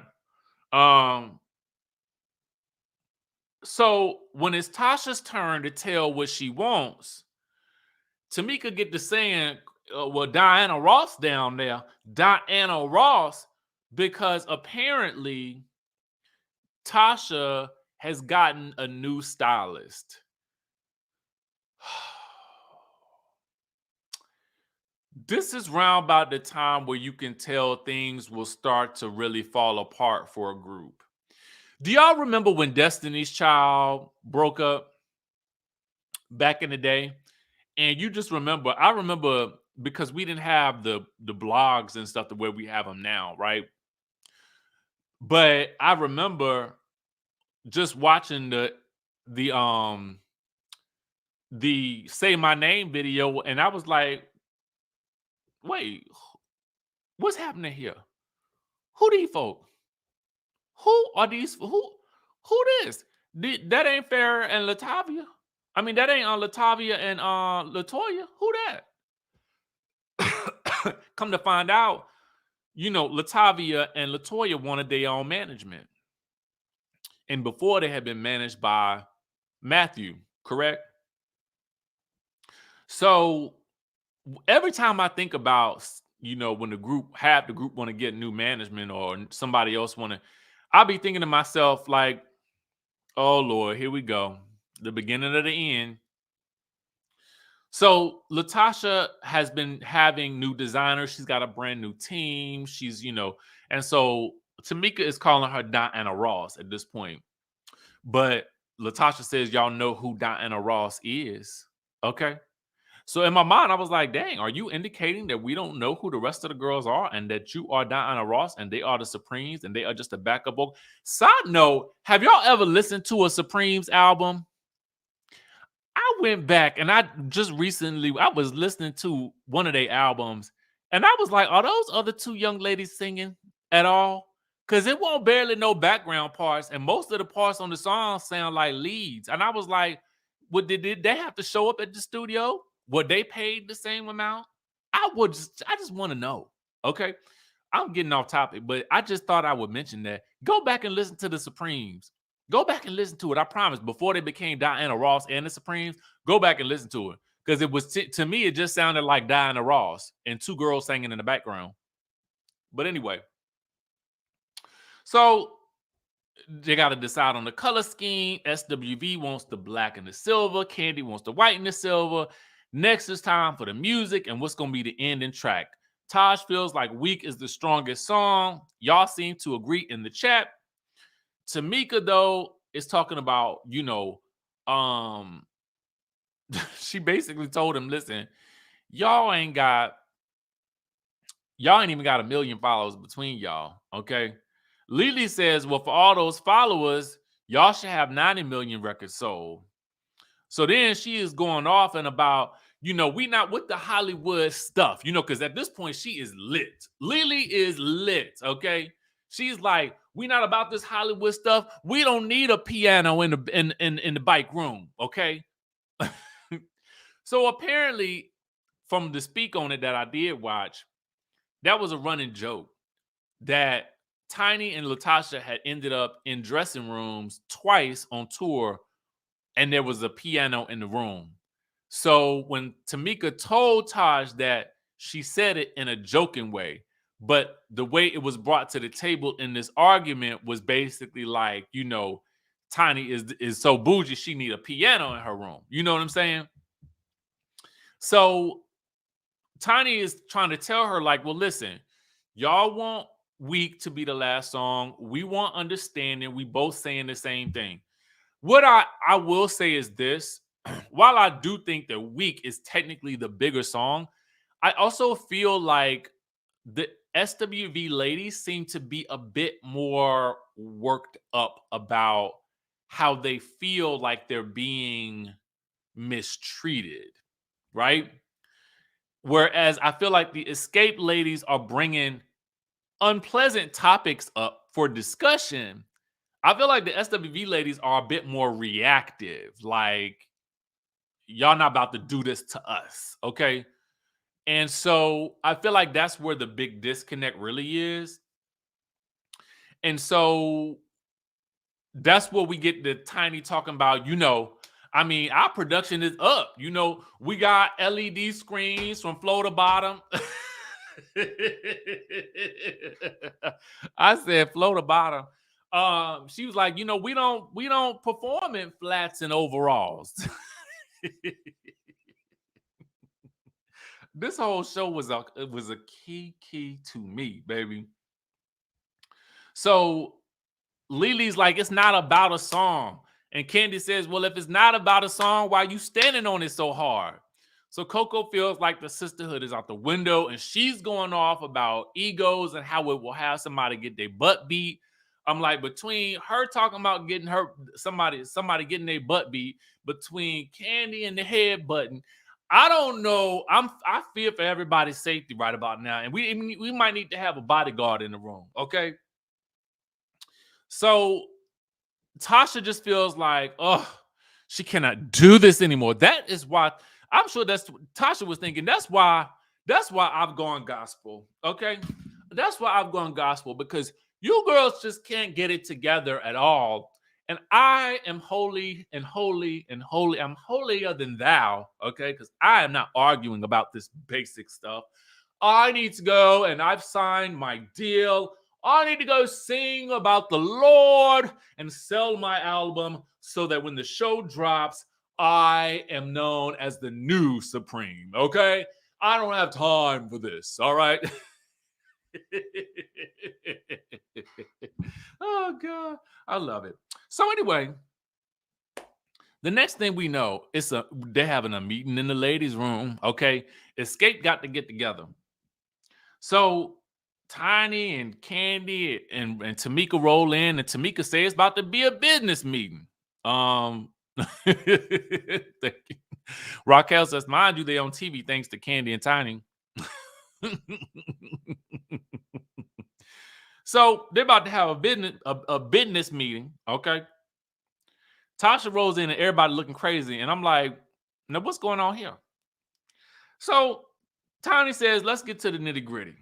So when it's Tasha's turn to tell what she wants, Tamika get to saying, well, Diana Ross down there, Diana Ross, because apparently Tasha has gotten a new stylist. This is round about the time where you can tell things will start to really fall apart for a group. Do y'all remember when Destiny's Child broke up back in the day? And you just remember, I remember, because we didn't have the blogs and stuff the way we have them now, right? But I remember just watching the Say My Name video, and I was like, wait, what's happening here? Who these folk? Who are these? Who this? That ain't Farrah and Latavia. I mean, that ain't Latavia and Latoya. Who that? Come to find out, Latavia and Latoya wanted their own management. And before, they had been managed by Matthew, correct? So every time I think about, when the group want to get new management, or somebody else want to, I'll be thinking to myself like, oh Lord, here we go. The beginning of the end. So Latasha has been having new designers. She's got a brand new team. She's, and so Tamika is calling her Diana Ross at this point. But Latasha says, y'all know who Diana Ross is. Okay. So in my mind, I was like, dang, are you indicating that we don't know who the rest of the girls are, and that you are Diana Ross and they are the Supremes and they are just a backup vocal? Side note, have y'all ever listened to a Supremes album? I went back and I was listening to one of their albums, and I was like, are those other two young ladies singing at all? Because it won't barely no background parts, and most of the parts on the song sound like leads. And I was like, did they have to show up at the studio? Were they paid the same amount? I just want to know. Okay. I'm getting off topic, but I just thought I would mention that. Go back and listen to the Supremes. Go back and listen to it. I promise. Before they became Diana Ross and the Supremes, go back and listen to it. Because it was, to me, it just sounded like Diana Ross and two girls singing in the background. But anyway. So they got to decide on the color scheme. SWV wants the black and the silver. Candy wants the white and the silver. Next is time for the music and what's going to be the ending track. Taj feels like Weak is the strongest song. Y'all seem to agree in the chat. Tamika, though, is talking about, she basically told him, listen, y'all ain't even got 1 million followers between y'all, okay? Lily says, well, for all those followers, y'all should have 90 million records sold. So then she is going off and about, we not with the Hollywood stuff, because at this point she is lit. Lily is lit, okay? She's like, we not about this Hollywood stuff. We don't need a piano in the bike room, okay? So apparently, from the speak on it that I did watch, that was a running joke that Tiny and Latasha had ended up in dressing rooms twice on tour, and there was a piano in the room. So when Tamika told Taj that, she said it in a joking way, but the way it was brought to the table in this argument was basically like, Tiny is so bougie, she need a piano in her room. You know what I'm saying? So Tiny is trying to tell her, like, well, listen, y'all want Weak to be the last song. We want Understanding. We both saying the same thing. What I will say is this. While I do think that Weak is technically the bigger song, I also feel like the SWV ladies seem to be a bit more worked up about how they feel like they're being mistreated, right? Whereas I feel like the Escape ladies are bringing unpleasant topics up for discussion. I feel like the SWV ladies are a bit more reactive. Like, y'all not about to do this to us, okay? And so I feel like that's where the big disconnect really is. And so that's what we get the Tiny talking about, I mean, our production is up. We got LED screens from floor to bottom. I said floor to bottom. She was like, we don't perform in flats and overalls. This whole show was a key to me, baby. So Lily's like, it's not about a song. And Candy says, well, if it's not about a song, why are you standing on it so hard? So Coco feels like the sisterhood is out the window, and she's going off about egos and how it will have somebody get their butt beat. I'm like, between her talking about getting somebody getting their butt beat, between Candy and the head button, I don't know. I fear for everybody's safety right about now, and we might need to have a bodyguard in the room, okay? So Tasha just feels like, oh, she cannot do this anymore. That is why I'm sure Tasha was thinking. That's why I've gone gospel. Okay, that's why I've gone gospel, because you girls just can't get it together at all. And I am holy and holy and holy. I'm holier than thou. Okay, because I am not arguing about this basic stuff. I need to go, and I've signed my deal. I need to go sing about the Lord and sell my album so that when the show drops, I am known as the new Supreme, okay? I don't have time for this, all right? Oh, God. I love it. So anyway, the next thing we know is they're having a meeting in the ladies' room, okay? Escape got to get together. So Tiny and Candy and Tamika roll in, and Tamika says it's about to be a business meeting. Thank you. Raquel says, mind you, they on TV thanks to Candy and Tiny. So they're about to have a business meeting, okay? Tasha rolls in and everybody looking crazy, and I'm like, now what's going on here? So Tiny says, let's get to the nitty-gritty.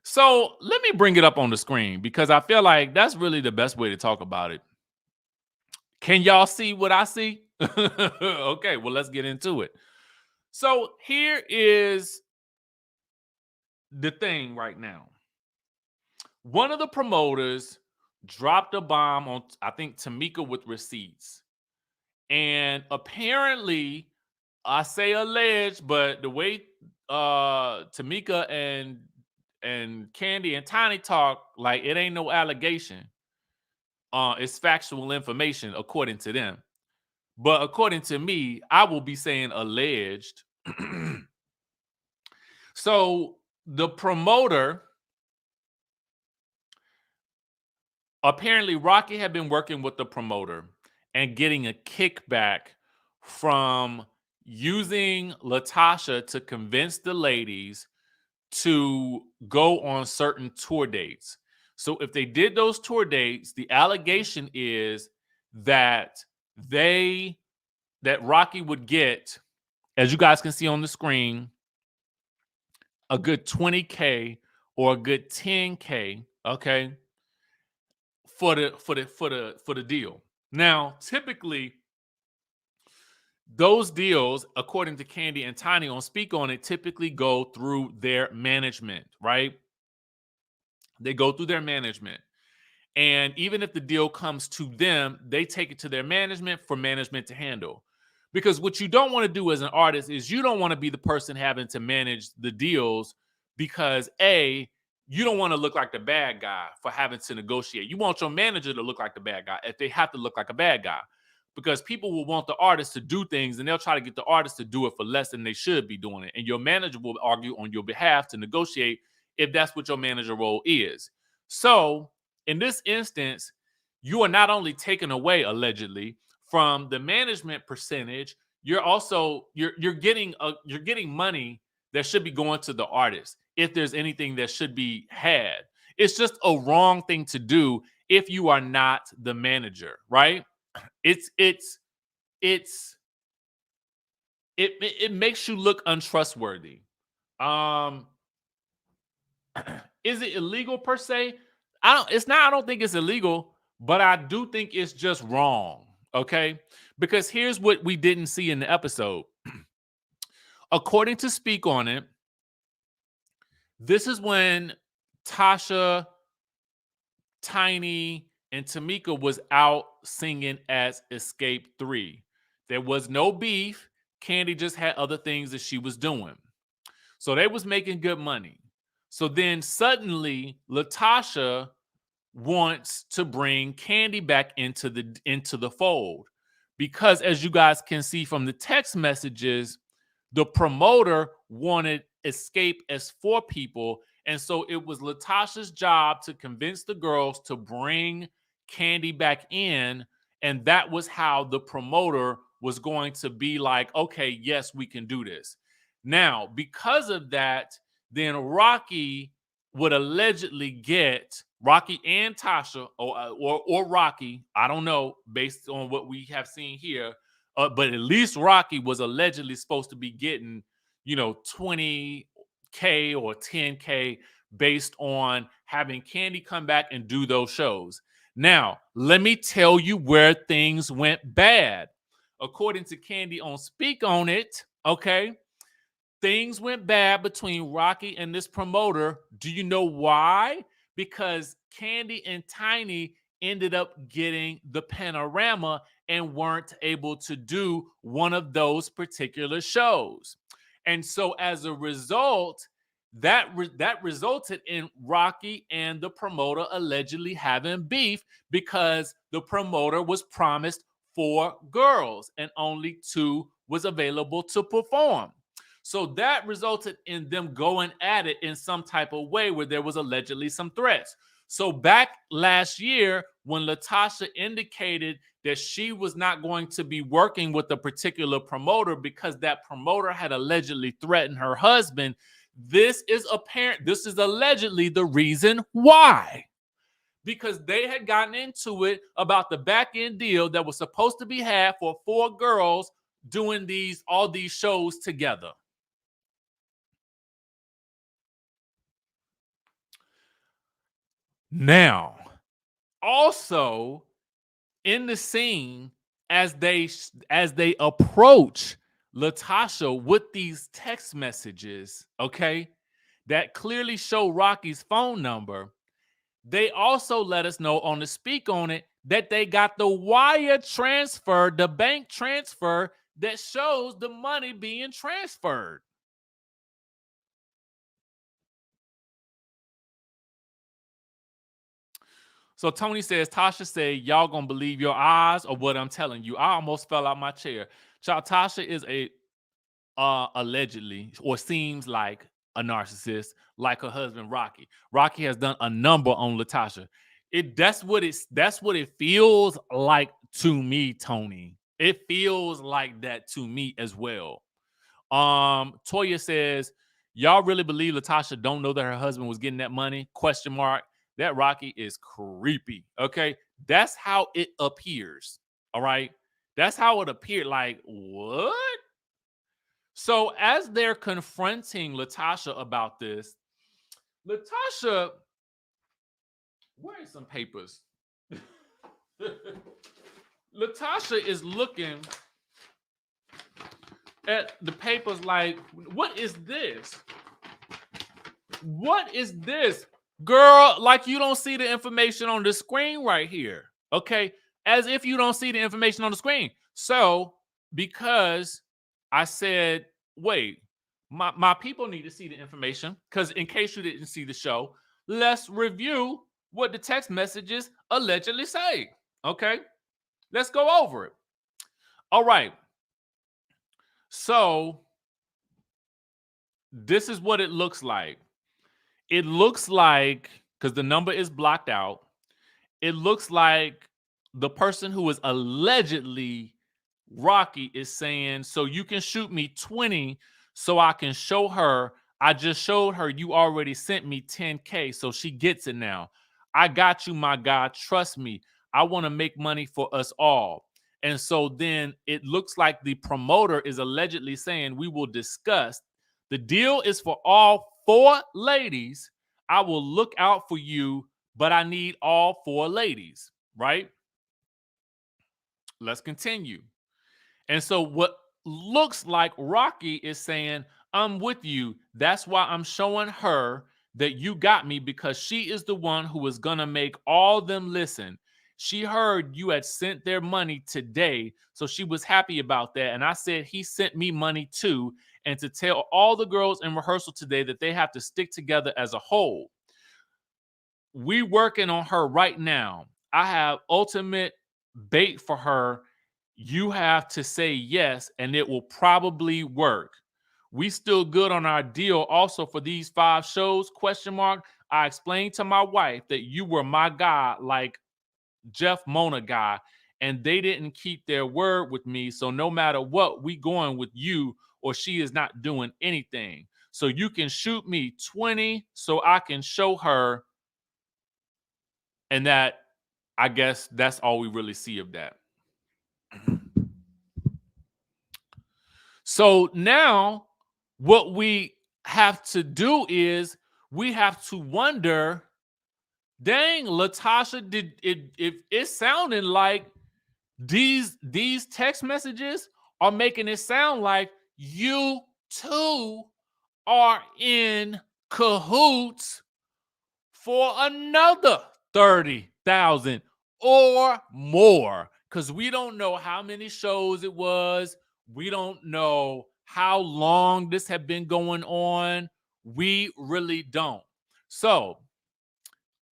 So let me bring it up on the screen, because I feel like that's really the best way to talk about it. Can y'all see what I see? Okay, well, let's get into it. So here is the thing right now. One of the promoters dropped a bomb on, I think, Tamika with receipts. And apparently, I say alleged, but the way Tamika and Candy and Tiny talk, like it ain't no allegation. It's factual information according to them. But according to me, I will be saying alleged. So the promoter, apparently Rocky had been working with the promoter and getting a kickback from using Latocha to convince the ladies to go on certain tour dates. So if they did those tour dates, the allegation is that Rocky would get, as you guys can see on the screen, a good $20K or a good $10K, okay, for the deal. Now, typically, those deals, according to Candy and Tiny on Speak On It, typically go through their management, right? They go through their management. And even if the deal comes to them, they take it to their management for management to handle. Because what you don't want to do as an artist is you don't want to be the person having to manage the deals because A, you don't want to look like the bad guy for having to negotiate. You want your manager to look like the bad guy if they have to look like a bad guy. Because people will want the artist to do things and they'll try to get the artist to do it for less than they should be doing it. And your manager will argue on your behalf to negotiate if that's what your manager role is. So in this instance, you are not only taken away allegedly from the management percentage, you're also you're getting money that should be going to the artist if there's anything that should be had. It's just a wrong thing to do if you are not the manager, right? It makes you look untrustworthy. Is it illegal per se? I don't think it's illegal, but I do think it's just wrong. Okay? Because here's what we didn't see in the episode. According to Speak On It, this is when Tasha, Tiny, and Tamika was out singing as Xscape 3. There was no beef. Kandi just had other things that she was doing. So they was making good money. So then suddenly Latocha wants to bring Kandi back into the fold. Because as you guys can see from the text messages, the promoter wanted Xscape as 4 people. And so it was Latocha's job to convince the girls to bring Kandi back in. And that was how the promoter was going to be like, okay, yes, we can do this. Now, because of that, then Rocky would allegedly get Rocky and Tasha or Rocky, I don't know, based on what we have seen here. But at least Rocky was allegedly supposed to be getting, 20K or 10K based on having Kandi come back and do those shows. Now, let me tell you where things went bad. According to Kandi on Speak On It, okay, things went bad between Rocky and this promoter. Do you know why? Because Kandi and Tiny ended up getting the panorama and weren't able to do one of those particular shows. And so as a result, that resulted in Rocky and the promoter allegedly having beef because the promoter was promised 4 girls and only 2 was available to perform. So that resulted in them going at it in some type of way where there was allegedly some threats. So back last year, when Latocha indicated that she was not going to be working with a particular promoter because that promoter had allegedly threatened her husband, this is allegedly the reason why. Because they had gotten into it about the back-end deal that was supposed to be had for 4 girls doing all these shows together. Now, also in the scene, as they approach Latocha with these text messages, okay, that clearly show Rocky's phone number, they also let us know on the Speak On It that they got the wire transfer, the bank transfer that shows the money being transferred. So Tony says, Tasha said, y'all gonna believe your eyes or what I'm telling you. I almost fell out my chair. Child, Tasha is allegedly, or seems like a narcissist, like her husband Rocky. Rocky has done a number on Latocha. That's what it feels like to me, Tony. It feels like that to me as well. Toya says, y'all really believe Latocha don't know that her husband was getting that money? ? That Rocky is creepy. Okay. That's how it appears. All right. That's how it appeared. Like, what? So as they're confronting Latocha about this, Latocha, where are some papers? Latocha is looking at the papers like, what is this? What is this? Girl, like you don't see the information on the screen right here. Okay. As if you don't see the information on the screen. So because I said, wait, my people need to see the information. Because in case you didn't see the show, let's review what the text messages allegedly say. Okay, let's go over it. All right. So this is what it looks like. It looks like, because the number is blocked out, it looks like the person who is allegedly Rocky is saying, so you can shoot me 20 so I can show her. I just showed her you already sent me 10K, so she gets it now. I got you, my guy. Trust me. I want to make money for us all. And so then it looks like the promoter is allegedly saying, we will discuss. The deal is for all 4 ladies. I will look out for you, but I need all 4 ladies, right? Let's continue. And so what looks like Rocky is saying, I'm with you. That's why I'm showing her that you got me, because she is the one who is going to make all them listen. She heard you had sent their money today, so she was happy about that. And I said he sent me money too, and to tell all the girls in rehearsal today that they have to stick together as a whole. We working on her right now. I have ultimate bait for her. You have to say yes, and it will probably work. We still good on our deal also for these 5 shows, question mark. I explained to my wife that you were my guy, like Jeff Mona guy, and they didn't keep their word with me. So no matter what, we going with you, or she is not doing anything. So you can shoot me 20 so I can show her. And that, I guess that's all we really see of that. So now what we have to do is we have to wonder, dang, Latocha, did it, if it's sounding like these text messages are making it sound like you too are in cahoots for another 30,000 or more, because we don't know how many shows it was. We don't know how long this had been going on. We really don't. So,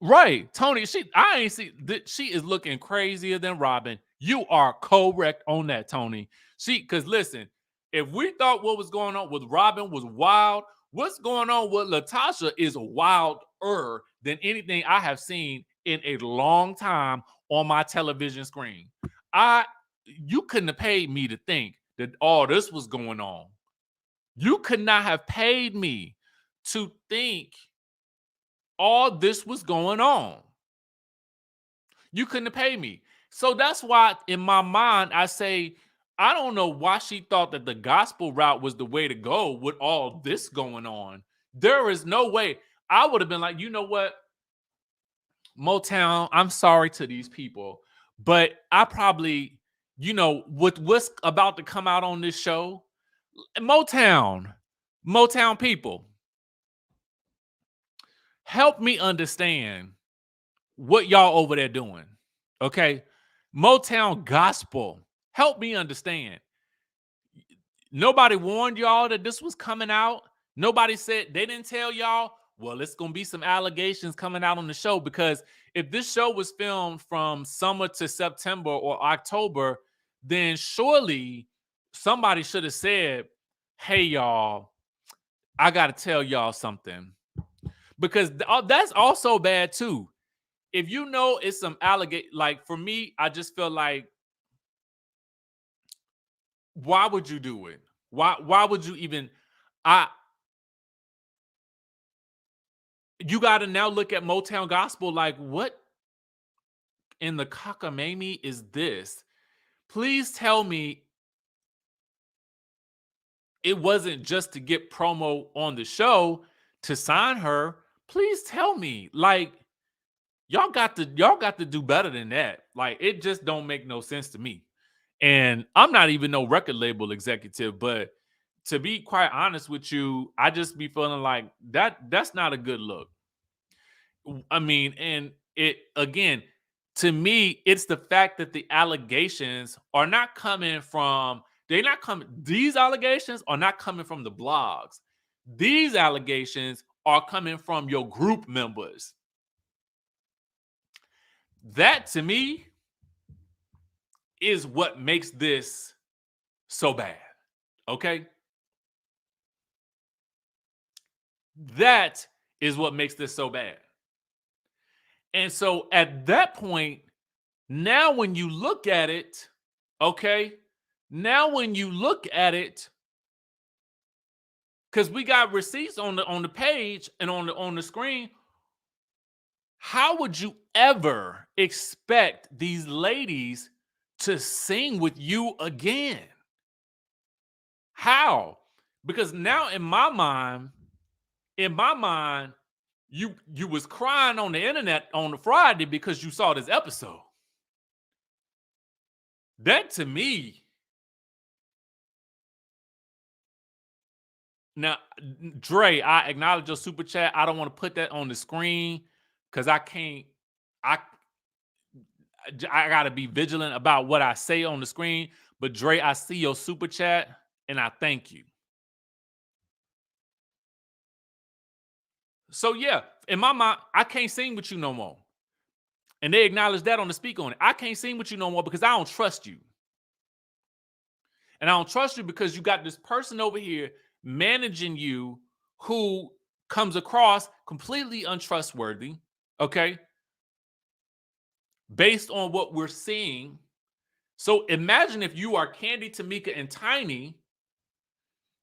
right, Tony, I ain't see that she is looking crazier than Robin. You are correct on that, Tony. Because listen, if we thought what was going on with Robin was wild, what's going on with Latocha is wilder than anything I have seen in a long time on my television screen. You couldn't have paid me to think that all this was going on. You could not have paid me to think all this was going on. You couldn't have paid me. So that's why in my mind, I say, I don't know why she thought that the gospel route was the way to go with all this going on. There is no way. I would have been like, you know what? Motown, I'm sorry to these people, but I probably, with what's about to come out on this show, Motown people, help me understand what y'all over there doing. Okay. Motown gospel, help me understand. Nobody warned y'all that this was coming out. Nobody said, they didn't tell y'all, well, it's going to be some allegations coming out on the show, because if this show was filmed from summer to September or October, then surely somebody should have said, hey, y'all, I got to tell y'all something, because that's also bad too. If you know it's some allegation, like for me, I just feel like, why would you do it? Why would you even? You got to now look at Motown gospel like, what in the cockamamie is this? Please tell me it wasn't just to get promo on the show to sign her. Please tell me, like, y'all got to do better than that. Like, it just don't make no sense to me. And I'm not even no record label executive, but to be quite honest with you, I just be feeling like that's not a good look. I mean, and it again, to me, it's the fact that the allegations are not coming from They're not coming. These allegations are not coming from the blogs. These allegations are coming from your group members. That to me is what makes this so bad. Okay? That is what makes this so bad. And so at that point, now when you look at it, okay? Now when you look at it, because we got receipts on the page and on the screen, how would you ever expect these ladies to sing with you again? How? Because now in my mind, you was crying on the internet on the Friday because you saw this episode. That to me. Now, Dre, I acknowledge your super chat. I don't want to put that on the screen because I can't. I gotta be vigilant about what I say on the screen. But Dre, I see your super chat and I thank you. So yeah, in my mind, I can't sing with you no more. And they acknowledge that on the speak on it. I can't sing with you no more because I don't trust you. And I don't trust you because you got this person over here managing you who comes across completely untrustworthy, okay? Based on what we're seeing. So imagine if you are Candy, Tamika, and Tiny,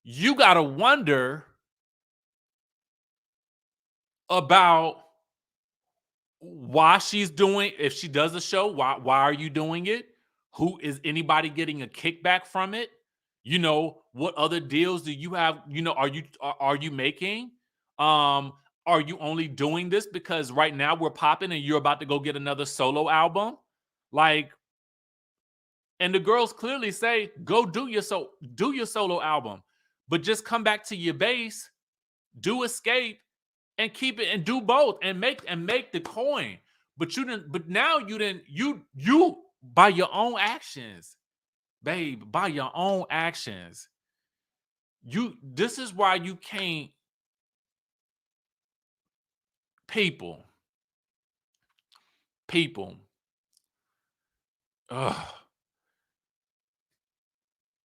you got to wonder about why she's doing, if she does a show, why are you doing it? Who is anybody getting a kickback from it? You know, what other deals do you have? You know, are you making? Are you only doing this because right now we're popping and you're about to go get another solo album? Like, and the girls clearly say, go do your solo album, but just come back to your base, do Escape, and keep it and do both and make the coin. But now you by your own actions, babe, by your own actions. This is why you can't, people. Ugh.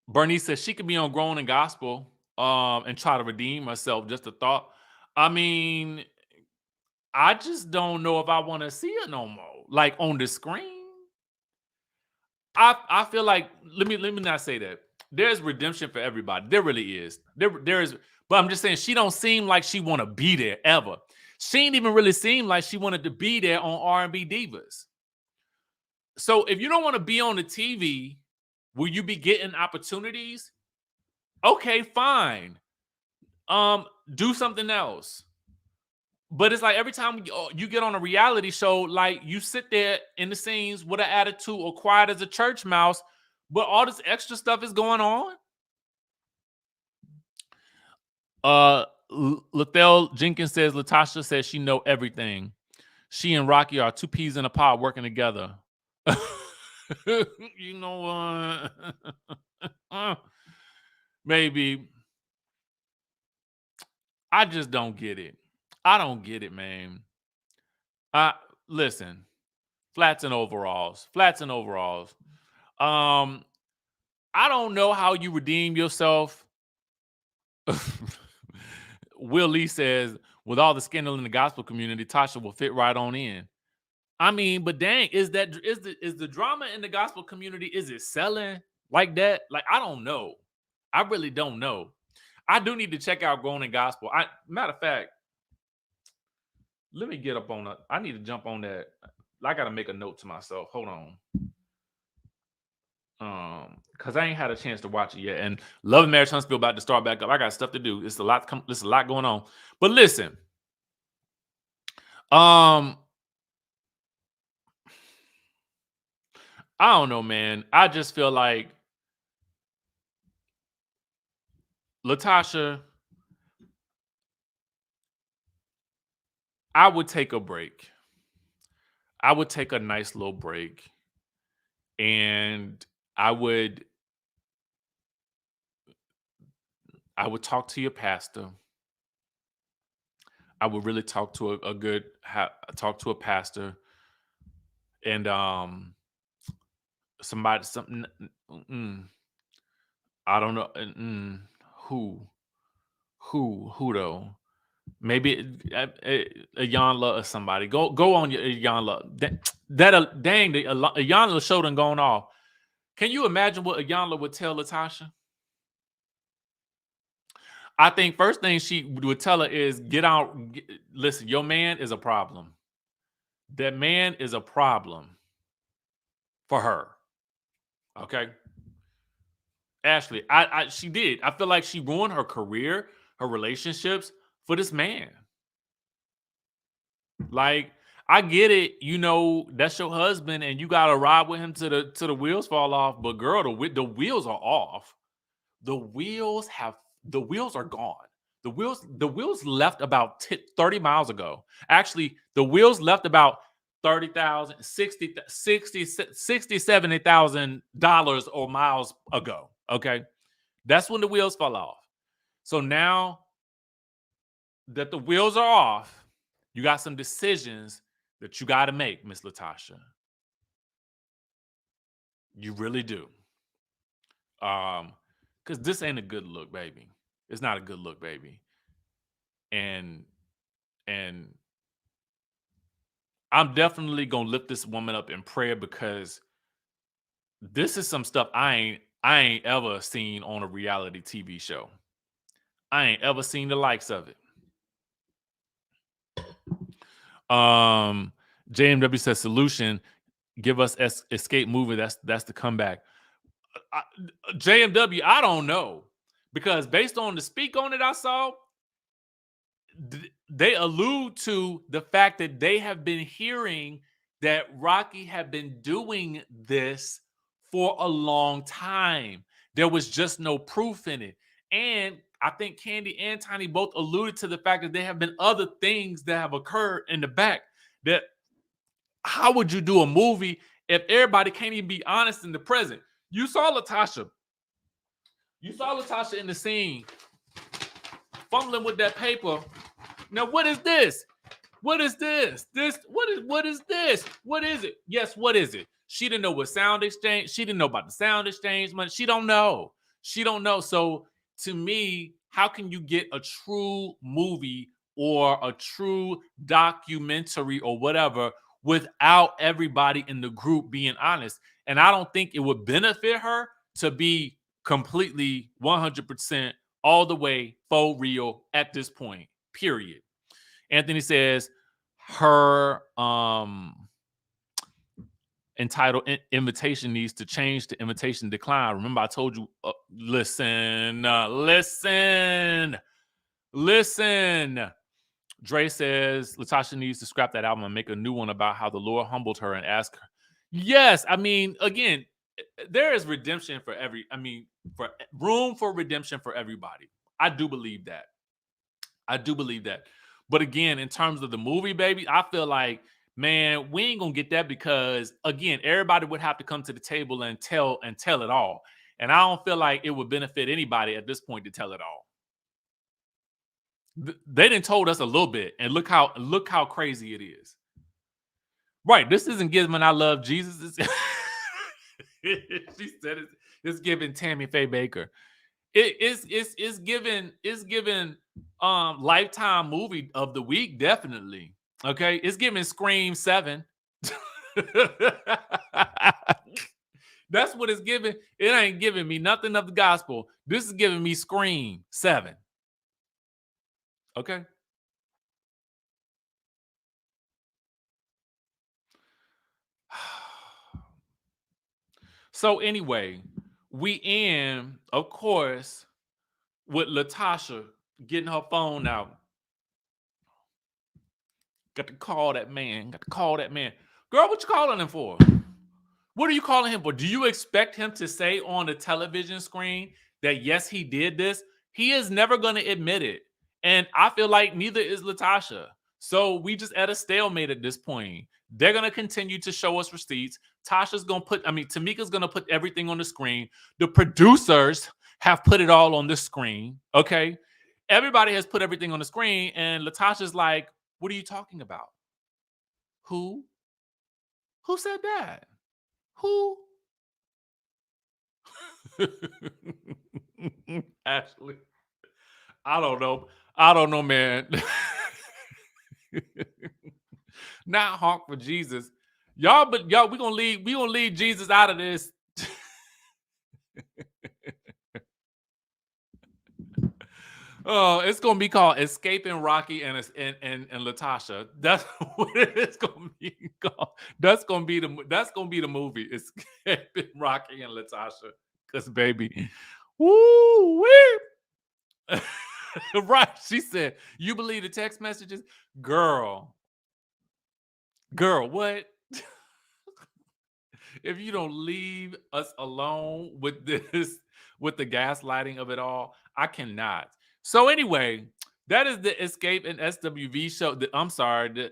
Bernice says she could be on Grown and Gospel and try to redeem herself. Just a thought. I mean, I just don't know if I want to see it no more. Like on the screen. I feel like, let me not say that. There's redemption for everybody. There really is. There is, but I'm just saying she don't seem like she want to be there ever. She ain't even really seem like she wanted to be there on R&B Divas. So if you don't want to be on the TV, will you be getting opportunities? Okay, fine. Do something else. But it's like every time you get on a reality show, like you sit there in the scenes with an attitude or quiet as a church mouse, but all this extra stuff is going on. Lethel Jenkins says Latasha says she know everything. She and Rocky are two peas in a pod working together. You know what? Maybe. I just don't get it. I don't get it, man. Listen, flats and overalls. I don't know how you redeem yourself. Will Lee says, with all the scandal in the gospel community, Tasha will fit right on in. I mean, but dang, is the drama in the gospel community, is it selling like that? Like, I don't know. I really don't know. I do need to check out Grown in Gospel. Matter of fact, let me get up on that. I need to jump on that. I got to make a note to myself. Hold on. Because I ain't had a chance to watch it yet. And Love and Marriage Huntsville about to start back up. I got stuff to do. It's a lot going on. But listen. I don't know, man. I just feel like Latasha, I would take a break. I would take a nice little break. And I would I would talk to your pastor. I would really talk to talk to a pastor and something. I don't know who though. Maybe a Yanla or somebody. Go on your Yanla. Dang, the Yanla show done gone off. Can you imagine what a Yanla would tell Latocha? I think first thing she would tell her is get out. Listen, your man is a problem. That man is a problem for her. Okay. Ashley, she did. I feel like she ruined her career, her relationships for this man. Like, I get it, you know, that's your husband and you gotta ride with him to the wheels fall off. But girl, the wheels are off. The wheels are gone. The wheels left about 30 miles ago. Actually, the wheels left about $70,000 or miles ago. Okay. That's when the wheels fell off. So now that the wheels are off, you got some decisions that you got to make, Miss Latocha. You really do. Because this ain't a good look, baby. It's not a good look, baby. And I'm definitely gonna lift this woman up in prayer because this is some stuff I ain't ever seen on a reality TV show. I ain't ever seen the likes of it. JMW says solution, give us escape movie. That's the comeback. JMW, I don't know, because based on the speak on it I saw, they allude to the fact that they have been hearing that Rocky had been doing this for a long time. There was just no proof in it. And I think Candy and Tiny both alluded to the fact that there have been other things that have occurred in the back. That how would you do a movie if everybody can't even be honest in the present? You saw Latocha. You saw Latocha in the scene fumbling with that paper. Now, what is this? What is this? What is this? What is it? Yes, what is it? She didn't know what sound exchange. She didn't know about the sound exchange money. She don't know. She don't know. So to me, how can you get a true movie or a true documentary or whatever without everybody in the group being honest? And I don't think it would benefit her to be completely 100% all the way for real at this point, period. Anthony says her entitled invitation needs to change to invitation decline. Remember, I told you, listen. Dre says Latocha needs to scrap that album and make a new one about how the Lord humbled her and ask her. Yes, I mean, again, there is redemption for for room for redemption for everybody. I do believe that. But again, in terms of the movie, baby, I feel like, man, we ain't gonna get that because, again, everybody would have to come to the table and tell it all. And I don't feel like it would benefit anybody at this point to tell it all. They done told us a little bit, and look how crazy it is. Right, this isn't giving I love Jesus. She said it's giving Tammy Faye Baker. It's given Lifetime movie of the week, definitely. Okay, it's giving Scream 7. That's what it's giving. It ain't giving me nothing of the gospel. This is giving me Scream 7. Okay. So anyway, we end, of course, with Latocha getting her phone out. Got to call that man. Girl, what you calling him for? What are you calling him for? Do you expect him to say on the television screen that, yes, he did this? He is never going to admit it. And I feel like neither is Latocha. So we just at a stalemate at this point. They're going to continue to show us receipts. Tamika's going to put everything on the screen. The producers have put it all on the screen. Okay. Everybody has put everything on the screen, and Latocha's like, what are you talking about? Who? Who said that? Who? Ashley. I don't know. I don't know, man. Not honk for Jesus. Y'all, we gonna leave Jesus out of this. Oh, it's gonna be called Escaping Rocky and Latocha. That's what it's gonna be called. That's gonna be the movie, Escaping Rocky and Latocha. Cause baby, woo wee. Right? She said, "You believe the text messages, girl? What?" If you don't leave us alone with this, with the gaslighting of it all, I cannot. So anyway, that is the Escape and SWV show. I'm sorry,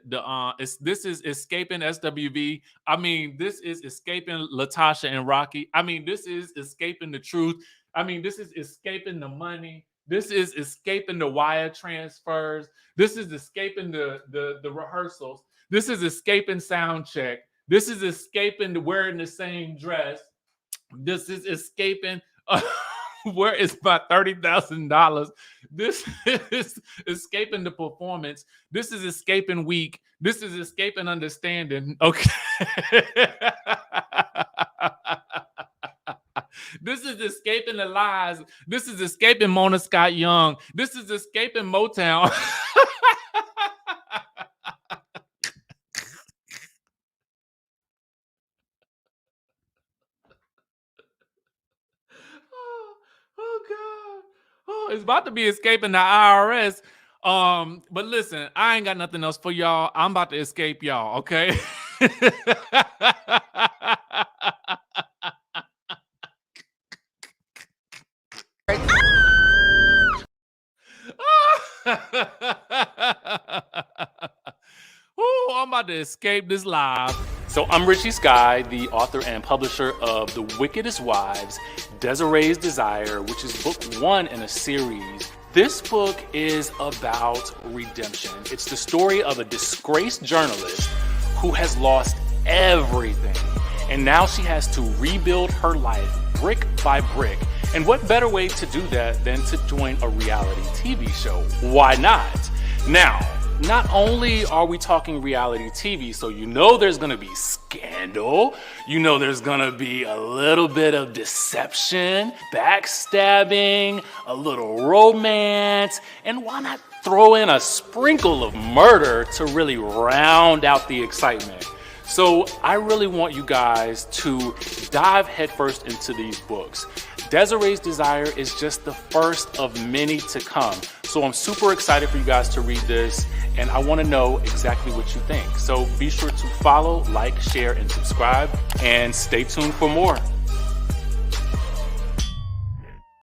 this is Escaping SWV. I mean, this is Escaping Latocha and Rocky. I mean, this is Escaping the Truth. I mean, this is Escaping the Money. This is Escaping the wire transfers. This is Escaping the rehearsals. This is Escaping sound check. This is Escaping the wearing the same dress. This is Escaping where is my $30,000? This is Escaping the performance. This is Escaping week. This is Escaping understanding. Okay. This is Escaping the lies. This is Escaping Mona Scott Young. This is Escaping Motown. Oh God. Oh, it's about to be Escaping the IRS. But listen, I ain't got nothing else for y'all. I'm about to escape y'all, okay? Ooh, I'm about to escape this live. So I'm Richie Skye, the author and publisher of The Wickedest Wives, Desiree's Desire, which is book 1 in a series. This book is about redemption. It's the story of a disgraced journalist who has lost everything. And now she has to rebuild her life brick by brick. And what better way to do that than to join a reality TV show? Why not? Now, not only are we talking reality TV, so you know there's gonna be scandal, you know there's gonna be a little bit of deception, backstabbing, a little romance, and why not throw in a sprinkle of murder to really round out the excitement? So I really want you guys to dive headfirst into these books. Desiree's Desire is just the first of many to come. So I'm super excited for you guys to read this, and I want to know exactly what you think. So be sure to follow, like, share, and subscribe, and stay tuned for more.